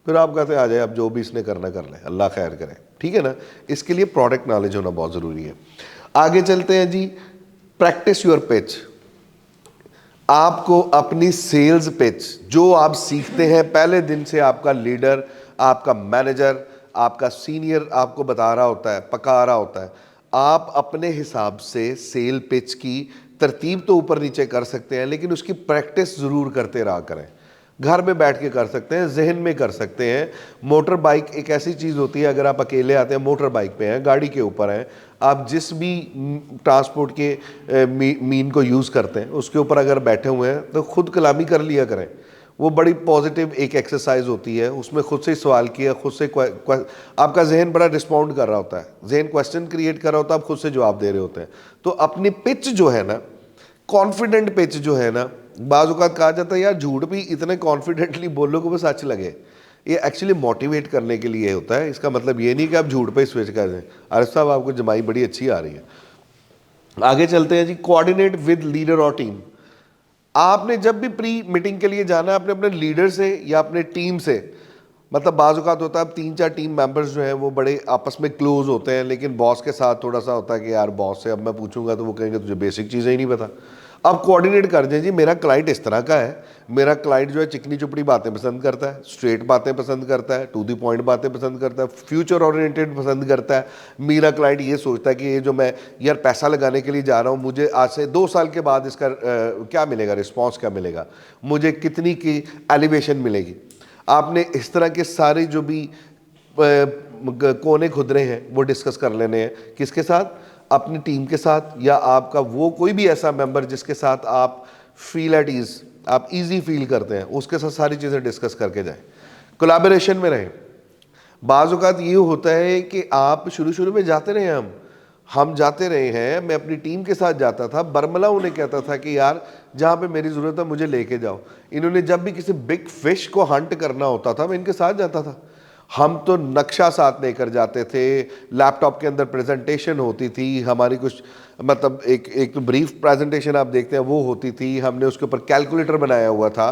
फिर आप कहते हैं आ जाए, अब जो भी इसने करना कर ले, अल्लाह खैर करे। ठीक है ना, इसके लिए प्रोडक्ट नॉलेज होना बहुत ज़रूरी है। आगे चलते हैं जी, प्रैक्टिस योर पिच। आपको अपनी सेल्स पिच जो आप सीखते हैं पहले दिन से, आपका लीडर, आपका मैनेजर, आपका सीनियर आपको बता रहा होता है, पका रहा होता है, आप अपने हिसाब से सेल पिच की तरतीब तो ऊपर नीचे कर सकते हैं, लेकिन उसकी प्रैक्टिस ज़रूर करते रहा करें। घर में बैठ के कर सकते हैं, जहन में कर सकते हैं। मोटर बाइक एक ऐसी चीज़ होती है, अगर आप अकेले आते हैं, मोटर बाइक पे हैं, गाड़ी के ऊपर हैं, आप जिस भी ट्रांसपोर्ट के मीन को यूज़ करते हैं उसके ऊपर अगर बैठे हुए हैं तो खुद कलामी कर लिया करें। वो बड़ी पॉजिटिव एक एक्सरसाइज होती है। उसमें खुद से सवाल किया, खुद से आपका जहन बड़ा रिस्पॉन्ड कर रहा होता है, जहन क्वेश्चन क्रिएट कर रहा होता है, आप खुद से जवाब दे रहे होते हैं। तो अपनी पिच जो है ना, कॉन्फिडेंट पिच जो है ना, बाज़ औक़ात कहा जाता है यार झूठ भी इतने कॉन्फिडेंटली बोलो कि वो सच लगे। ये एक्चुअली मोटिवेट करने के लिए होता है। इसका मतलब ये नहीं कि आप झूठ पे स्विच कर दें। आरिफ साहब, आपको जमाई बड़ी अच्छी आ रही है। आगे चलते हैं जी, कोऑर्डिनेट विद लीडर और टीम। आपने जब भी प्री मीटिंग के लिए जाना है, अपने लीडर से या अपने टीम से, मतलब बाज़ औक़ात होता है अब 3-4 टीम मेंबर्स जो हैं वो बड़े आपस में क्लोज होते हैं, लेकिन बॉस के साथ थोड़ा सा होता है कि यार बॉस से अब मैं पूछूंगा तो वो कहेंगे तुझे बेसिक चीज़ें ही नहीं पता। अब कोऑर्डिनेट कर दें जी, मेरा क्लाइंट इस तरह का है, मेरा क्लाइंट जो है चिकनी चुपड़ी बातें पसंद करता है, स्ट्रेट बातें पसंद करता है, टू द पॉइंट बातें पसंद करता है, फ्यूचर ओरिएंटेड पसंद करता है। मेरा क्लाइंट ये सोचता है कि ये जो मैं यार पैसा लगाने के लिए जा रहा हूँ, मुझे आज से 2 साल के बाद इसका क्या मिलेगा, रिस्पॉन्स क्या मिलेगा, मुझे कितनी की एलिवेशन मिलेगी। आपने इस तरह के सारे जो भी कोने खुदरे हैं वो डिस्कस कर लेने हैं। किसके साथ? अपनी टीम के साथ, या आपका वो कोई भी ऐसा मेंबर जिसके साथ आप फील एट ईज, आप इजी फील करते हैं, उसके साथ सारी चीज़ें डिस्कस करके जाएं। कोलैबोरेशन में रहें। बाज़ औक़ात ये होता है कि आप शुरू में जाते रहे, हम जाते रहे हैं, मैं अपनी टीम के साथ जाता था, बरमला उन्हें कहता था कि यार जहाँ पे मेरी ज़रूरत है मुझे लेके जाओ। इन्होंने जब भी किसी बिग फिश को हंट करना होता था, मैं इनके साथ जाता था। हम तो नक्शा साथ लेकर जाते थे, लैपटॉप के अंदर प्रेजेंटेशन होती थी हमारी, कुछ मतलब एक तो ब्रीफ प्रेजेंटेशन आप देखते हैं वो होती थी। हमने उसके ऊपर कैलकुलेटर बनाया हुआ था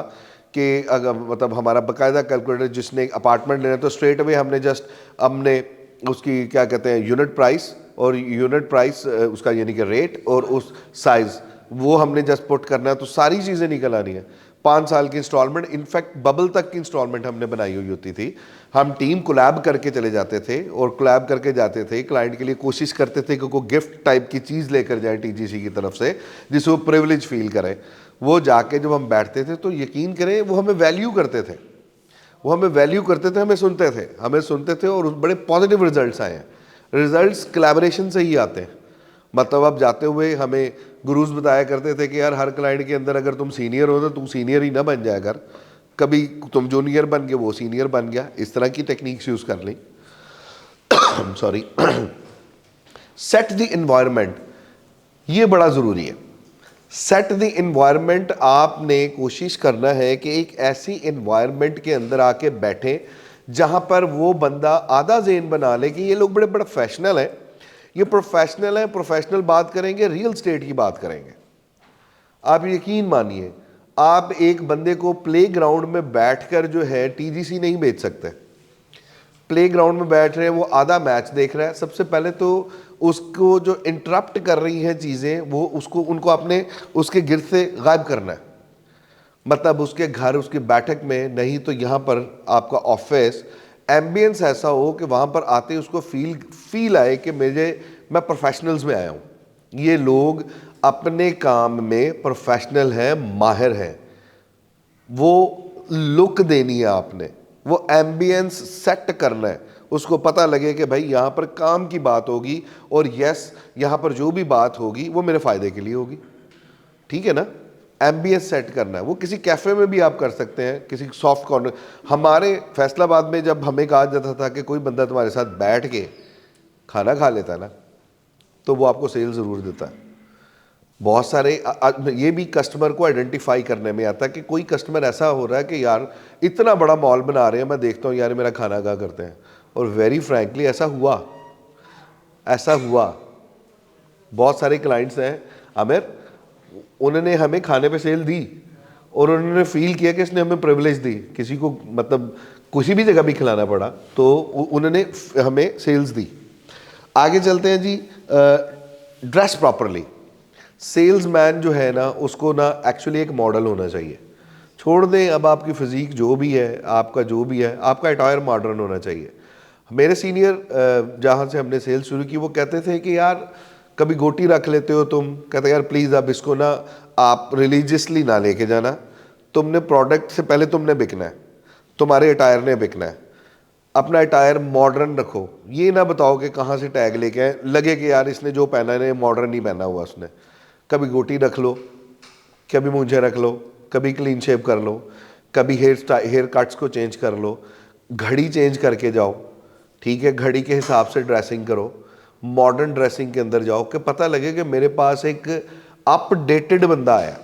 कि अगर मतलब हमारा बाकायदा कैलकुलेटर, जिसने अपार्टमेंट लेना तो स्ट्रेट अवे हमने उसकी क्या कहते हैं यूनिट प्राइस, और यूनिट प्राइस उसका यानी कि रेट और उस साइज़, वो हमने जस्ट पुट करना है, तो सारी चीज़ें निकल आनी है। 5 साल की इंस्टॉलमेंट, इनफैक्ट बबल तक की इंस्टॉलमेंट हमने बनाई हुई होती थी। हम टीम कोलैब करके चले जाते थे और कोलैब करके जाते थे, क्लाइंट के लिए कोशिश करते थे कि कोई गिफ्ट टाइप की चीज़ लेकर जाए टीजीसी की तरफ से, जिससे वो प्रिविलेज फील करें। वो जाके जब हम बैठते थे तो यकीन करें वो हमें वैल्यू करते थे, हमें सुनते थे और बड़े पॉजिटिव रिजल्ट्स आए हैं। रिजल्ट्स कोलैबोरेशन से ही आते हैं। मतलब अब जाते हुए हमें गुरुज बताया करते थे कि यार हर क्लाइंट के अंदर अगर तुम सीनियर हो तो तुम सीनियर ही ना बन जाया कर, कभी तुम जूनियर बन गए वो सीनियर बन गया, इस तरह की टेक्निक्स यूज़ कर ली। सॉरी। सेट द इन्वायरमेंट, ये बड़ा ज़रूरी है। सेट द इन्वायरमेंट, आपने कोशिश करना है कि एक ऐसी इन्वायरमेंट के अंदर आके बैठे जहाँ पर वो बंदा आधा ज़हन बना ले कि ये लोग बड़े बड़े प्रोफेशनल हैं, ये प्रोफेशनल हैं, प्रोफेशनल बात करेंगे, रियल स्टेट की बात करेंगे। आप यकीन मानिए, आप एक बंदे को प्ले ग्राउंड में बैठकर जो है टीजीसी नहीं बेच सकते। प्ले ग्राउंड में बैठ रहे हैं, वो आधा मैच देख रहा है, सबसे पहले तो उसको जो इंटरप्ट कर रही हैं चीज़ें वो उनको अपने उसके गिर्द से गायब करना है। मतलब उसके घर, उसकी बैठक में नहीं तो यहाँ पर आपका ऑफिस एम्बियंस ऐसा हो कि वहाँ पर आते ही उसको फील आए कि मैं प्रोफेशनल्स में आया हूँ, ये लोग अपने काम में प्रोफेशनल हैं, माहिर हैं। वो लुक देनी है आपने, वो एम्बियंस सेट करना है, उसको पता लगे कि भाई यहाँ पर काम की बात होगी और यस यहाँ पर जो भी बात होगी वो मेरे फ़ायदे के लिए होगी, ठीक है ना। एम्बियंस सेट करना है, वो किसी कैफ़े में भी आप कर सकते हैं, किसी सॉफ्ट कॉर्नर। हमारे फैसलाबाद में जब हमें कहा जाता था कि कोई बंदा तुम्हारे साथ बैठ के खाना खा लेता है ना, तो वो आपको सेल ज़रूर देता है। बहुत सारे ये भी कस्टमर को आइडेंटिफाई करने में आता है कि कोई कस्टमर ऐसा हो रहा है कि यार इतना बड़ा मॉल बना रहे हैं, मैं देखता हूँ यार मेरा खाना कहाँ करते हैं। और वेरी फ्रैंकली ऐसा हुआ। बहुत सारे क्लाइंट्स हैं आमिर, उन्होंने हमें खाने पे सेल दी और उन्होंने फील किया कि इसने हमें प्रिविलेज दी, किसी को मतलब किसी भी जगह भी खिलाना पड़ा तो उन्होंने हमें सेल्स दी। आगे चलते हैं जी। ड्रेस प्रॉपरली, सेल्समैन जो है ना उसको ना एक्चुअली एक मॉडल होना चाहिए। छोड़ दें अब आपकी फिजिक जो भी है, आपका जो भी है, आपका अटायर मॉडर्न होना चाहिए। मेरे सीनियर जहाँ से हमने सेल्स शुरू की वो कहते थे कि यार कभी गोटी रख लेते हो तुम, कहते यार प्लीज़ अब इसको ना आप रिलीजियसली ना लेके जाना, तुमने प्रोडक्ट से पहले तुमने बिकना है, तुम्हारे अटायर ने बिकना है, अपना अटायर मॉडर्न रखो। ये ना बताओ कि कहाँ से टैग लेके आए, लगे कि यार इसने जो पहना है मॉडर्न नहीं पहना हुआ उसने। कभी गोटी रख लो, कभी मूंछें रख लो, कभी क्लीन शेव कर लो, कभी हेयर कट्स को चेंज कर लो, घड़ी चेंज करके जाओ, ठीक है, घड़ी के हिसाब से ड्रेसिंग करो, मॉडर्न ड्रेसिंग के अंदर जाओ कि पता लगे कि मेरे पास एक अपडेटेड बंदा आया,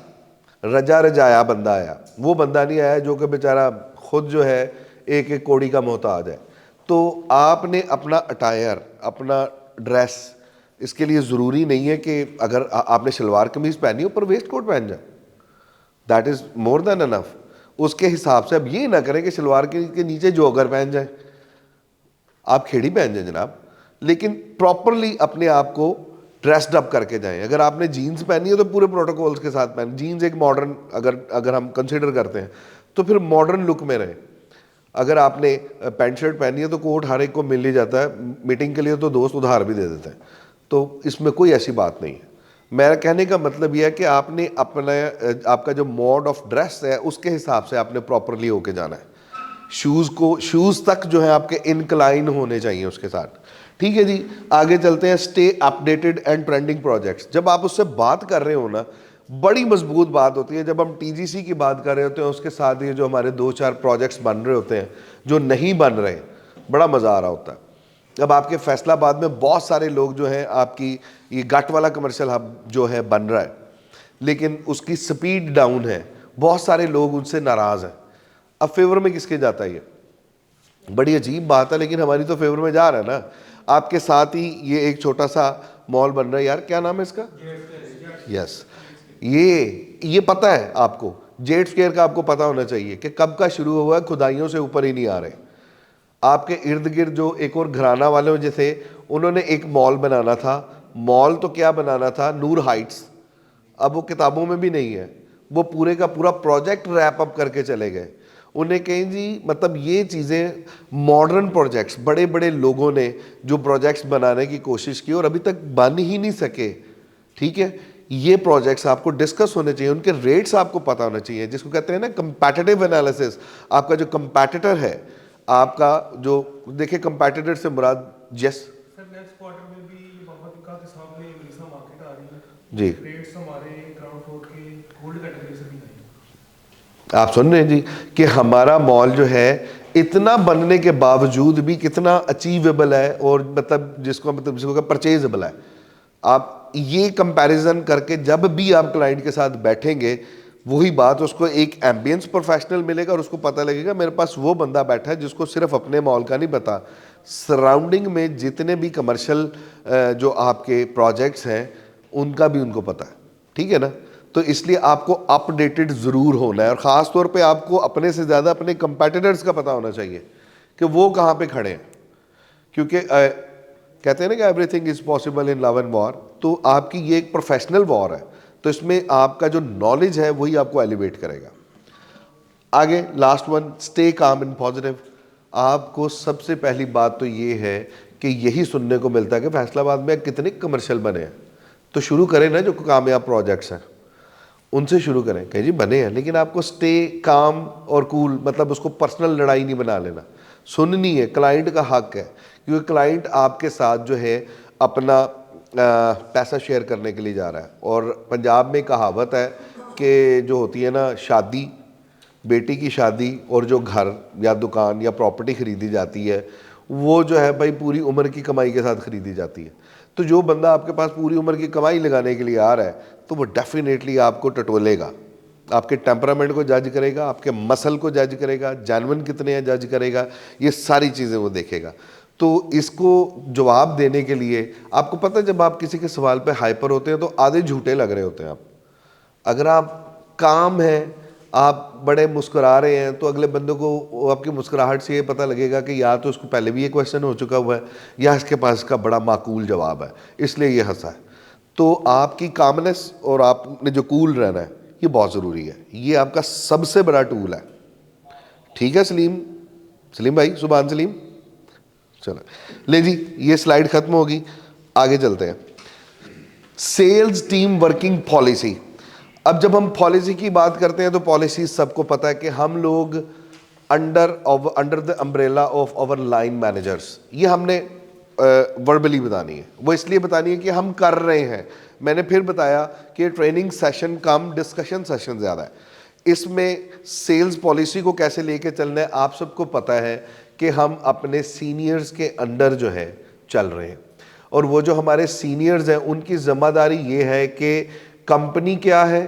रजा रजाया बंदा आया। वो बंदा नहीं आया जो कि बेचारा खुद जो है एक एक कौड़ी का मोहताज है। तो आपने अपना अटायर, अपना ड्रेस, इसके लिए ज़रूरी नहीं है कि अगर आपने शलवार कमीज़ पहनी हो पर वेस्ट कोट पहन जाए, that is more than enough. उसके हिसाब से अब ये ना करें कि शलवार के नीचे जॉगर पहन जाए, आप खेड़ी पहन जाए जनाब, लेकिन प्रॉपरली अपने आप को ड्रेस्ड अप करके जाएं। अगर आपने जीन्स पहनी है तो पूरे प्रोटोकॉल्स के साथ पहन, जीन्स एक मॉडर्न अगर हम कंसिडर करते हैं तो फिर मॉडर्न लुक में रहें। अगर आपने पैंट शर्ट पहनी है तो कोट हर एक को मिल ही जाता है, मीटिंग के लिए तो दोस्त उधार भी दे देते हैं, तो इसमें कोई ऐसी बात नहीं है। मेरा कहने का मतलब यह है कि आपने आपका जो मोड ऑफ ड्रेस है उसके हिसाब से आपने प्रॉपरली होके जाना है। शूज़ तक जो है आपके इनक्लाइन होने चाहिए उसके साथ, ठीक है जी। आगे चलते हैं। Stay updated and trending projects, जब आप उससे बात कर रहे हो ना, बड़ी मजबूत बात होती है। जब हम टीजीसी की बात कर रहे होते हैं उसके साथ ये जो हमारे 2-4 प्रोजेक्ट्स बन रहे होते हैं जो नहीं बन रहे, बड़ा मज़ा आ रहा होता है। अब आपके फैसलाबाद में बहुत सारे लोग जो हैं, आपकी ये गट वाला कमर्शियल हब जो है बन रहा है लेकिन उसकी स्पीड डाउन है, बहुत सारे लोग उनसे नाराज़ हैं। अब फेवर में किसके जाता है? ये बड़ी अजीब बात है, लेकिन हमारी तो फेवर में जा रहा है ना। आपके साथ ही ये एक छोटा सा मॉल बन रहा है यार, क्या नाम है इसका? यस, ये पता है आपको, जेट स्क्वायर का आपको पता होना चाहिए कि कब का शुरू हुआ है, खुदाइयों से ऊपर ही नहीं आ रहे। आपके इर्द गिर्द जो एक और घराना वाले जैसे, उन्होंने एक मॉल बनाना था, मॉल तो क्या बनाना था, नूर हाइट्स, अब वो किताबों में भी नहीं है, वो पूरे का पूरा प्रोजेक्ट रैप अप करके चले गए। उन्हें कहें जी, मतलब ये चीज़ें मॉडर्न प्रोजेक्ट्स, बड़े बड़े लोगों ने जो प्रोजेक्ट्स बनाने की कोशिश की और अभी तक बन ही नहीं सके, ठीक है। ये प्रोजेक्ट्स आपको डिस्कस होने चाहिए, उनके रेट्स आपको पता होना चाहिए, जिसको कहते हैं ना कंपैटिटिव एनालिसिस। आपका जो कंपैटिटर है, आपका जो, देखिए कंपैटिटर से मुराद, यस सामने मेलिसा मार्केट आ रही है जी। रेट्स हमारे ग्राउंड फ्लोर के गोल्ड कैटेगरी से भी नहीं आप सुन रहे हैं जी कि हमारा मॉल जो है इतना बनने के बावजूद भी कितना अचीवेबल है, और जिसको परचेजेबल है। आप ये कंपैरिजन करके जब भी आप क्लाइंट के साथ बैठेंगे, वही बात, उसको एक एम्बियंस प्रोफेशनल मिलेगा और उसको पता लगेगा मेरे पास वो बंदा बैठा है जिसको सिर्फ अपने मॉल का नहीं पता, सराउंडिंग में जितने भी कमर्शियल जो आपके प्रोजेक्ट्स हैं उनका भी उनको पता है। ठीक है ना? तो इसलिए आपको अपडेटेड ज़रूर होना है, और ख़ास तौर पे आपको अपने से ज़्यादा अपने कंपेटिटर्स का पता होना चाहिए कि वो कहाँ पे खड़े हैं। क्योंकि कहते हैं ना कि everything is possible in love and war, तो आपकी ये एक प्रोफेशनल वॉर है, तो इसमें आपका जो नॉलेज है वही आपको एलिवेट करेगा। आगे last one, stay calm and positive. आपको सबसे पहली बात तो ये है कि यही सुनने को मिलता है कि फैसलाबाद में कितने कमर्शियल बने हैं, तो शुरू करें ना, जो कामयाब प्रोजेक्ट्स हैं उनसे शुरू करें। कहें जी बने हैं, लेकिन आपको स्टे काम और कूल, मतलब उसको पर्सनल लड़ाई नहीं बना लेना, सुननी है, क्लाइंट का हक है, क्योंकि क्लाइंट आपके साथ जो है अपना पैसा शेयर करने के लिए जा रहा है। और पंजाब में कहावत है कि जो होती है ना, शादी, बेटी की शादी और जो घर या दुकान या प्रॉपर्टी ख़रीदी जाती है, वो जो है भाई पूरी उम्र की कमाई के साथ ख़रीदी जाती है। तो जो बंदा आपके पास पूरी उम्र की कमाई लगाने के लिए आ रहा है, तो वो डेफिनेटली आपको टटोलेगा, आपके टेम्परामेंट को जज करेगा, आपके मसल को जज करेगा, जेन्युइन कितने हैं जज करेगा, ये सारी चीज़ें वो देखेगा। तो इसको जवाब देने के लिए आपको पता है, जब आप किसी के सवाल पे हाइपर होते हैं तो आधे झूठे लग रहे होते हैं आप। अगर आप काम है, आप बड़े मुस्कुरा रहे हैं, तो अगले बंदे को आपकी मुस्कुराहट से ये पता लगेगा कि या तो उसको पहले भी ये क्वेश्चन हो चुका हुआ है या इसके पास इसका बड़ा माकूल जवाब है, इसलिए ये हंसा है। तो आपकी कामनेस और आपने जो कूल रहना है, ये बहुत ज़रूरी है, ये आपका सबसे बड़ा टूल है। ठीक है सलीम भाई, सुभान सलीम, चलो ले जी, ये स्लाइड खत्म होगी, आगे चलते हैं। Sales team working policy. अब जब हम पॉलिसी की बात करते हैं तो पॉलिसी सबको पता है कि हम लोग under the umbrella of our line managers, ये हमने वर्बली बतानी है। वो इसलिए बतानी है कि हम कर रहे हैं। मैंने फिर बताया कि ट्रेनिंग सेशन कम डिस्कशन सेशन ज़्यादा है। इसमें सेल्स पॉलिसी को कैसे लेके चलना है, आप सबको पता है कि हम अपने सीनियर्स के अंडर जो है चल रहे हैं, और वो जो हमारे सीनियर्स हैं उनकी ज़िम्मेदारी ये है कि कंपनी क्या है,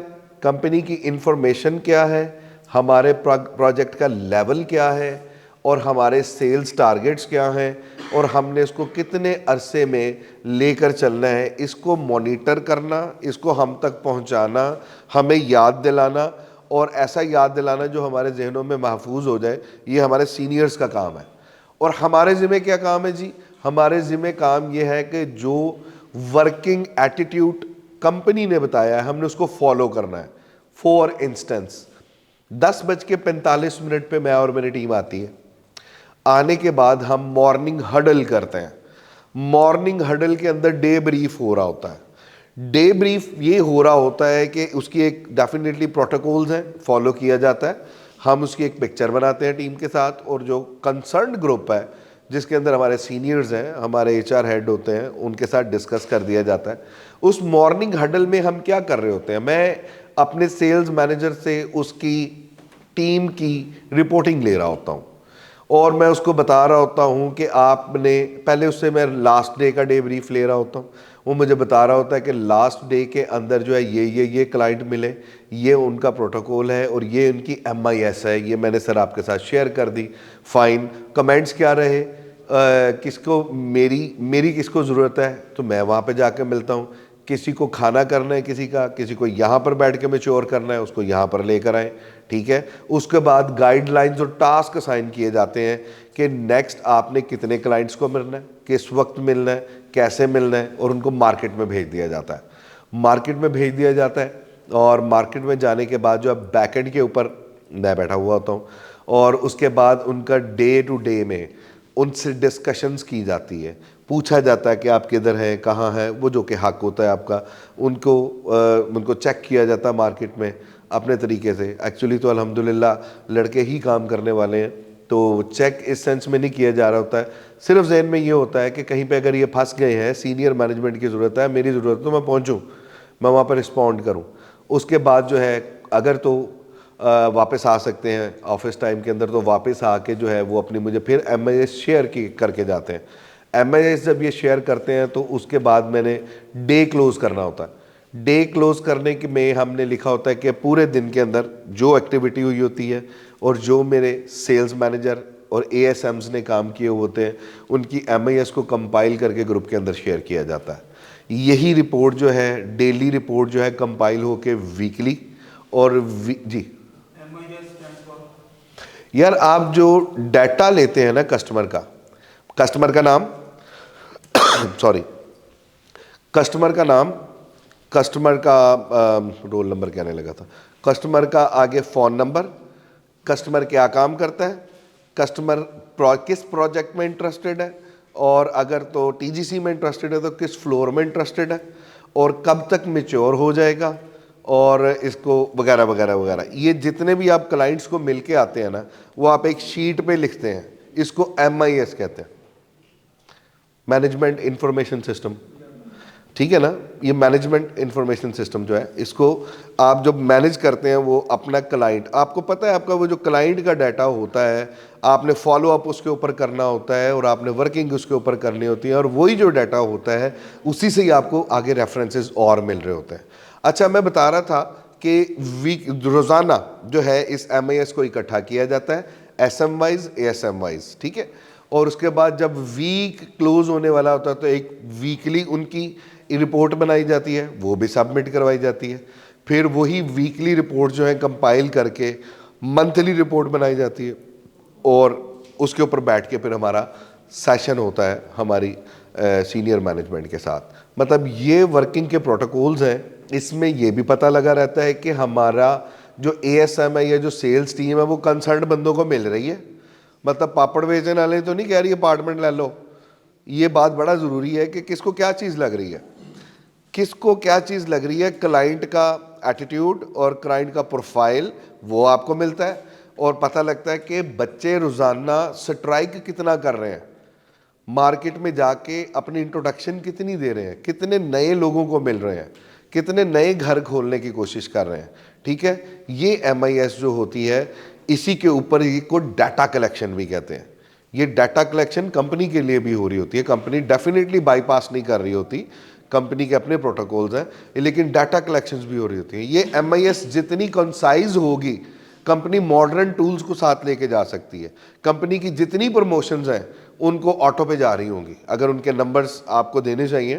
कंपनी की इंफॉर्मेशन क्या है, हमारे प्रोजेक्ट का लेवल क्या है, और हमारे सेल्स टारगेट्स क्या हैं, और हमने इसको कितने अरसे में लेकर चलना है, इसको मॉनिटर करना, इसको हम तक पहुंचाना, हमें याद दिलाना, और ऐसा याद दिलाना जो हमारे जहनों में महफूज हो जाए, ये हमारे सीनियर्स का काम है। और हमारे ज़िम्मे क्या काम है जी? हमारे ज़िम्मे काम ये है कि जो वर्किंग एटीट्यूड कंपनी ने बताया है, हमने उसको फॉलो करना है। फॉर इंस्टेंस 10:45 पे मैं और मेरी टीम आती है, आने के बाद हम मॉर्निंग हडल करते हैं। मॉर्निंग हडल के अंदर डे ब्रीफ हो रहा होता है। डे ब्रीफ ये हो रहा होता है कि उसकी एक डेफिनेटली प्रोटोकॉल्स हैं, फॉलो किया जाता है। हम उसकी एक पिक्चर बनाते हैं टीम के साथ, और जो कंसर्न्ड ग्रुप है जिसके अंदर हमारे सीनियर्स हैं, हमारे एचआर हेड होते हैं, उनके साथ डिस्कस कर दिया जाता है। उस मॉर्निंग हडल में हम क्या कर रहे होते हैं, मैं अपने सेल्स मैनेजर से उसकी टीम की रिपोर्टिंग ले रहा होता हूँ, और मैं उसको बता रहा होता हूँ कि आपने पहले, उससे मैं लास्ट डे का डे ब्रीफ ले रहा होता हूँ। वो मुझे बता रहा होता है कि लास्ट डे के अंदर जो है ये क्लाइंट मिले, ये उनका प्रोटोकॉल है, और ये उनकी MIS है, ये मैंने सर आपके साथ शेयर कर दी। फाइन, कमेंट्स क्या रहे, किसको मेरी किसको ज़रूरत है, तो मैं वहाँ पे जाके मिलता हूँ। किसी को खाना करना है, किसी को यहाँ पर बैठ के मैच्योर करना है, उसको यहाँ पर लेकर आए। ठीक है, उसके बाद गाइडलाइंस और टास्क असाइन किए जाते हैं कि नेक्स्ट आपने कितने क्लाइंट्स को मिलना है, किस वक्त मिलना है, कैसे मिलना है, और उनको मार्केट में भेज दिया जाता है। मार्केट में भेज दिया जाता है, और मार्केट में जाने के बाद जो है बैकएंड के ऊपर मैं बैठा हुआ होता हूँ, और उसके बाद उनका डे टू डे में उनसे डिस्कशंस की जाती है, पूछा जाता है कि आप किधर हैं, कहाँ हैं, वो जो कि हक होता है आपका, उनको चेक किया जाता है मार्केट में अपने तरीके से। एक्चुअली तो अल्हम्दुलिल्लाह लड़के ही काम करने वाले हैं, तो चेक इस सेंस में नहीं किया जा रहा होता है, सिर्फ जहन में ये होता है कि कहीं पे अगर ये फंस गए हैं, सीनियर मैनेजमेंट की ज़रूरत है, मेरी ज़रूरत है तो मैं पहुंचूं, मैं वहाँ पर रिस्पॉन्ड करूं। उसके बाद जो है अगर तो वापस आ सकते हैं ऑफिस टाइम के अंदर, तो वापस आके जो है वो अपनी मुझे फिर MIS शेयर की करके जाते हैं। MIS जब ये शेयर करते हैं तो उसके बाद मैंने डे क्लोज करना होता है। डे क्लोज करने के में हमने लिखा होता है कि पूरे दिन के अंदर जो एक्टिविटी हुई होती है और जो मेरे सेल्स मैनेजर और ASMs ने काम किए होते हैं उनकी MIS को कंपाइल करके ग्रुप के अंदर शेयर किया जाता है। यही रिपोर्ट जो है, डेली रिपोर्ट जो है कंपाइल होके वीकली और जी यार, आप जो डाटा लेते हैं ना कस्टमर का नाम सॉरी कस्टमर का नाम, कस्टमर का रोल नंबर कहने लगा था, कस्टमर का आगे फ़ोन नंबर, कस्टमर क्या काम करता है, कस्टमर किस प्रोजेक्ट में इंटरेस्टेड है, और अगर तो TGC में इंटरेस्टेड है तो किस फ्लोर में इंटरेस्टेड है, और कब तक मैच्योर हो जाएगा, और इसको वगैरह वगैरह वगैरह। ये जितने भी आप क्लाइंट्स को मिल के आते हैं ना, वो आप एक शीट पे लिखते हैं, इसको MIS कहते हैं, मैनेजमेंट इंफॉर्मेशन सिस्टम, ठीक है ना। ये मैनेजमेंट इंफॉर्मेशन सिस्टम जो है, इसको आप जब मैनेज करते हैं वो अपना क्लाइंट, आपको पता है आपका वो जो क्लाइंट का डाटा होता है, आपने फॉलो अप उसके ऊपर करना होता है और आपने वर्किंग उसके ऊपर करनी होती है, और वही जो डाटा होता है उसी से ही आपको आगे रेफरेंसेस और मिल रहे होते हैं। अच्छा, मैं बता रहा था कि वीक रोज़ाना जो है इस MIS को इकट्ठा किया जाता है, SM वाइज ASM वाइज, ठीक है। और उसके बाद जब वीक क्लोज होने वाला होता है तो एक वीकली उनकी रिपोर्ट बनाई जाती है, वो भी सबमिट करवाई जाती है। फिर वही वीकली रिपोर्ट जो है कंपाइल करके मंथली रिपोर्ट बनाई जाती है, और उसके ऊपर बैठ के फिर हमारा सेशन होता है हमारी सीनियर मैनेजमेंट के साथ। मतलब ये वर्किंग के प्रोटोकॉल्स हैं, इसमें ये भी पता लगा रहता है कि हमारा जो ASM है या जो सेल्स टीम है वो कंसर्न बंदों को मिल रही है। मतलब पापड़ बेचने वाले तो नहीं कह रही अपार्टमेंट ले लो। ये बात बड़ा ज़रूरी है कि किसको क्या चीज़ लग रही है, किसको क्या चीज़ लग रही है। क्लाइंट का एटीट्यूड और क्लाइंट का प्रोफाइल वो आपको मिलता है, और पता लगता है कि बच्चे रोज़ाना स्ट्राइक कितना कर रहे हैं, मार्केट में जाके अपनी इंट्रोडक्शन कितनी दे रहे हैं, कितने नए लोगों को मिल रहे हैं, कितने नए घर खोलने की कोशिश कर रहे हैं, ठीक है। ये MIS जो होती है, इसी के ऊपर ही को डाटा कलेक्शन भी कहते हैं। ये डाटा कलेक्शन कंपनी के लिए भी हो रही होती है, कंपनी डेफिनेटली बाईपास नहीं कर रही होती, कंपनी के अपने प्रोटोकॉल्स हैं, लेकिन डाटा कलेक्शंस भी हो रही होती हैं। ये MIS जितनी कंसाइज होगी, कंपनी मॉडर्न टूल्स को साथ लेके जा सकती है। कंपनी की जितनी प्रमोशंस हैं उनको ऑटो पे जा रही होंगी। अगर उनके नंबर्स आपको देने चाहिए,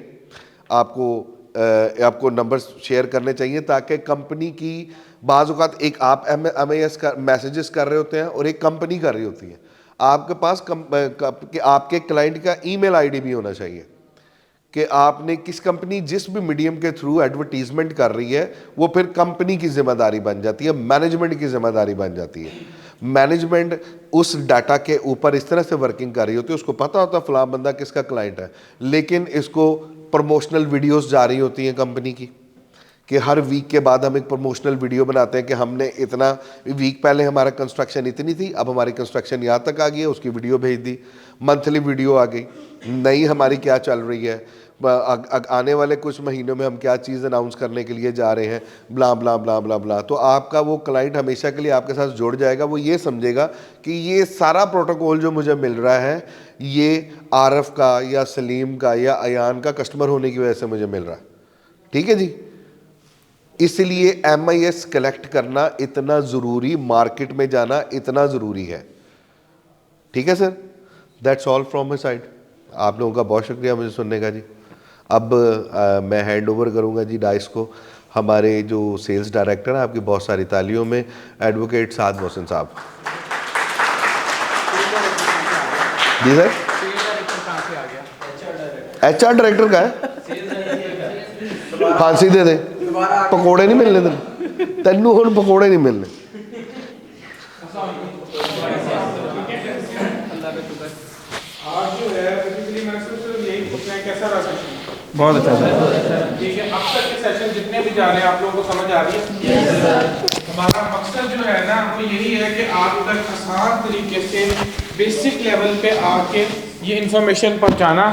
आपको नंबर्स शेयर करने चाहिए, ताकि कंपनी की बाज़ औक़ात एक आप MIS का मैसेजेस कर रहे होते हैं और एक कंपनी कर रही होती है। आपके पास आपके क्लाइंट का ईमेल ID भी होना चाहिए कि आपने किस कंपनी जिस भी मीडियम के थ्रू एडवर्टीजमेंट कर रही है, वो फिर कंपनी की जिम्मेदारी बन जाती है, मैनेजमेंट की जिम्मेदारी बन जाती है। मैनेजमेंट उस डाटा के ऊपर इस तरह से वर्किंग कर रही होती है, उसको पता होता है फलां बंदा किसका क्लाइंट है, लेकिन इसको प्रमोशनल वीडियोस जा रही होती हैं कंपनी की कि हर वीक के बाद हम एक प्रमोशनल वीडियो बनाते हैं कि हमने इतना वीक पहले हमारा कंस्ट्रक्शन इतनी थी, अब हमारी कंस्ट्रक्शन यहाँ तक आ गई है, उसकी वीडियो भेज दी। मंथली वीडियो आ गई, नई हमारी क्या चल रही है, आने वाले कुछ महीनों में हम क्या चीज़ अनाउंस करने के लिए जा रहे हैं, ब्ला ब्ला ब्ला ब्ला ब्ला। तो आपका वो क्लाइंट हमेशा के लिए आपके साथ जुड़ जाएगा। वो ये समझेगा कि ये सारा प्रोटोकॉल जो मुझे मिल रहा है, ये आरफ का या सलीम का या अयान का कस्टमर होने की वजह से मुझे मिल रहा है, ठीक है जी। इसलिए MIS कलेक्ट करना इतना ज़रूरी, मार्केट में जाना इतना ज़रूरी है, ठीक है sir. That's all from my side. आप लोगों का बहुत शुक्रिया मुझे सुनने का जी। अब मैं हैंड ओवर करूँगा जी डाइस को हमारे जो सेल्स डायरेक्टर हैं, आपकी बहुत सारी तालियों में, एडवोकेट साद मोहसिन साहब। जी सर, HR डायरेक्टर का है, फांसी दे दे, पकौड़े नहीं मिलने तेनू हुण पकौड़े नहीं मिलने। आज जो है बेसिकली मैं सिर्फ यही पूछना है कैसा रहा सेशन। बहुत अच्छा सर। ठीक है, अब तक के सेशन जितने भी जा रहे हैं आप लोगों को समझ आ रही है? हमारा मकसद जो है ना वो यही है कि आप तक आसान तरीके से बेसिक लेवल पे आके ये इंफॉर्मेशन पहुंचाना,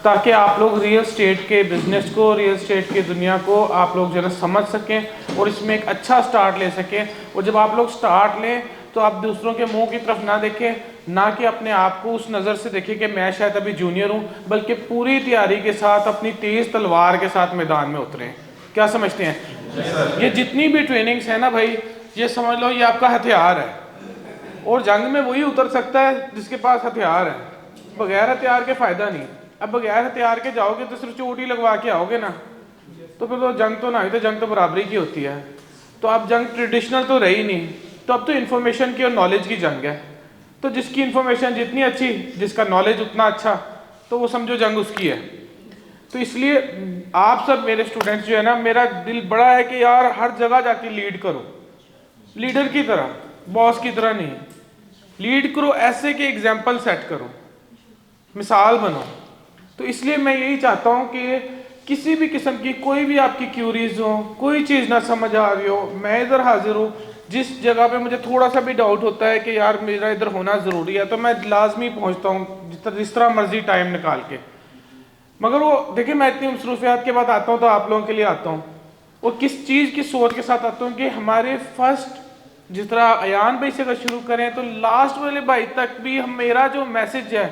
ताकि आप लोग रियल स्टेट के बिज़नेस को, रियल स्टेट की दुनिया को आप लोग जो है समझ सकें और इसमें एक अच्छा स्टार्ट ले सकें। और जब आप लोग स्टार्ट लें तो आप दूसरों के मुंह की तरफ ना देखें, ना कि अपने आप को उस नज़र से देखें कि मैं शायद अभी जूनियर हूँ, बल्कि पूरी तैयारी के साथ अपनी तेज़ तलवार के साथ मैदान में उतरें। क्या समझते हैं? ये जितनी भी ट्रेनिंग्स है ना भाई, ये समझ लो ये आपका हथियार है, और जंग में वही उतर सकता है जिसके पास हथियार है। बगैर हथियार के फ़ायदा नहीं। अब बगैर हथियार के जाओगे तो सिर्फ चोटी लगवा के आओगे ना, तो फिर तो जंग तो ना हुई, तो जंग तो बराबरी की होती है। तो अब जंग ट्रेडिशनल तो रही नहीं, तो अब तो इन्फॉर्मेशन की और नॉलेज की जंग है। तो जिसकी इन्फॉर्मेशन जितनी अच्छी, जिसका नॉलेज उतना अच्छा, तो वो समझो जंग उसकी है। तो इसलिए आप सब मेरे स्टूडेंट्स जो है ना, मेरा दिल बड़ा है कि यार हर जगह जाके लीड करो, लीडर की तरह, बॉस की तरह नहीं। लीड करो ऐसे कि एग्जाम्पल सेट करो, मिसाल बनो। तो इसलिए मैं यही चाहता हूँ कि किसी भी किस्म की कोई भी आपकी क्यूरीज हो, कोई चीज़ ना समझ आ रही हो, मैं इधर हाजिर हूँ। जिस जगह पे मुझे थोड़ा सा भी डाउट होता है कि यार मेरा इधर होना ज़रूरी है, तो मैं लाजमी पहुँचता हूँ जिस तरह मर्जी टाइम निकाल के। मगर वो देखिए, मैं इतनी मसरूफियात के बाद आता हूँ तो आप लोगों के लिए आता हूँ, और किस चीज़ की सोच के साथ आता हूँ कि हमारे फर्स्ट, जिस तरह अयान भाई से अगर शुरू करें तो लास्ट वाले भाई तक भी हम, मेरा जो मैसेज है,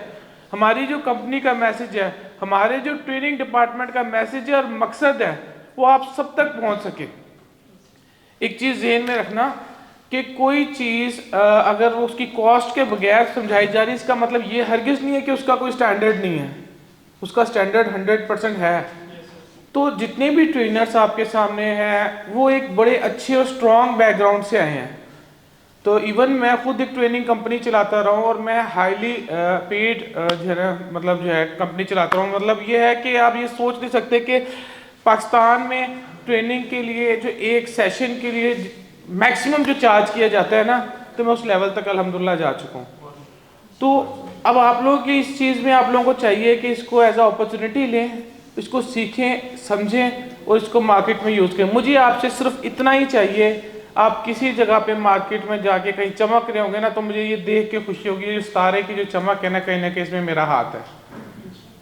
हमारी जो कंपनी का मैसेज है, हमारे जो ट्रेनिंग डिपार्टमेंट का मैसेज है और मकसद है, वो आप सब तक पहुंच सके। एक चीज़ ज़हन में रखना कि कोई चीज़ अगर वो उसकी कॉस्ट के बगैर समझाई जा रही, इसका मतलब ये हरगिज़ नहीं है कि उसका कोई स्टैंडर्ड नहीं है। उसका स्टैंडर्ड 100% है। तो जितने भी ट्रेनर्स आपके सामने हैं वो एक बड़े अच्छे और स्ट्रॉन्ग बैकग्राउंड से आए हैं। तो इवन मैं खुद एक ट्रेनिंग कंपनी चलाता रहा हूँ, और मैं हाईली पेड जो है ना, मतलब जो है कंपनी चलाता हूँ। मतलब ये है कि आप ये सोच नहीं सकते कि पाकिस्तान में ट्रेनिंग के लिए जो एक सेशन के लिए मैक्सिमम जो चार्ज किया जाता है ना, तो मैं उस लेवल तक अल्हम्दुलिल्लाह जा चुका हूँ। तो अब आप लोगों की इस चीज़ में आप लोगों को चाहिए कि इसको एज अ अपॉर्चुनिटी लें, इसको सीखें, समझें और इसको मार्केट में यूज़ करें। मुझे आपसे सिर्फ इतना ही चाहिए। आप किसी जगह पे मार्केट में जाके कहीं चमक रहे होंगे ना, तो मुझे ये देख के खुशी होगी, ये सितारे की जो चमक है ना कहीं इसमें मेरा हाथ है।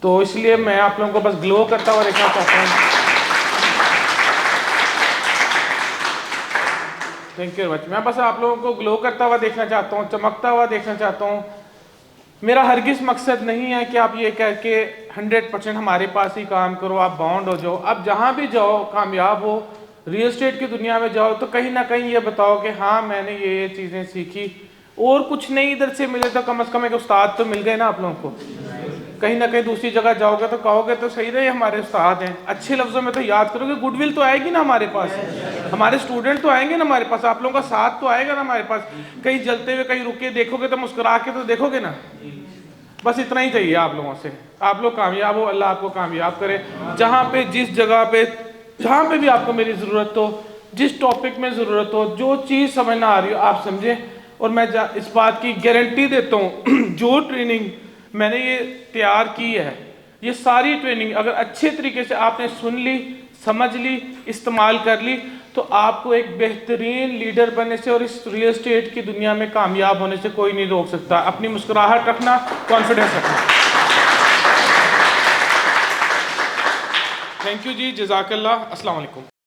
तो इसलिए मैं आप लोगों को बस ग्लो करता हुआ देखना चाहता हूँ। Thank you very much. मैं बस आप लोगों को ग्लो करता हुआ देखना चाहता हूँ, चमकता हुआ देखना चाहता हूँ। मेरा हरगिज़ मकसद नहीं है कि आप ये कह के 100% हमारे पास ही काम करो, आप बाउंड हो जाओ। आप जहाँ भी जाओ कामयाब हो, रियल एस्टेट की दुनिया में जाओ, तो कहीं ना कहीं ये बताओ कि हाँ मैंने ये चीज़ें सीखी, और कुछ नहीं इधर से मिले तो कम से कम एक उस्ताद तो मिल गए ना आप लोगों को। कहीं ना कहीं दूसरी जगह जाओगे तो कहोगे तो सही रहे हमारे उस्ताद हैं, अच्छे लफ्ज़ों में तो याद करोगे, गुडविल तो आएगी ना हमारे पास, हमारे स्टूडेंट तो आएंगे ना हमारे पास, आप लोगों का साथ तो आएगा ना हमारे पास। कहीं जलते हुए कहीं रुके देखोगे तो मुस्कुरा के तो देखोगे ना। बस इतना ही चाहिए आप लोगों से। आप लोग कामयाब हो, अल्लाह आपको कामयाब करे। जहाँ पे, जिस जगह पे, जहाँ पे भी आपको मेरी ज़रूरत हो, जिस टॉपिक में ज़रूरत हो, जो चीज़ समझ ना आ रही हो आप समझें। और मैं इस बात की गारंटी देता हूँ जो ट्रेनिंग मैंने ये तैयार की है, ये सारी ट्रेनिंग अगर अच्छे तरीके से आपने सुन ली, समझ ली, इस्तेमाल कर ली, तो आपको एक बेहतरीन लीडर बनने से और इस रियल एस्टेट की दुनिया में कामयाब होने से कोई नहीं रोक सकता। अपनी मुस्कुराहट रखना, कॉन्फिडेंस रखना। थैंक यू जी, जज़ाकल्लाह, अस्सलाम वालेकुम।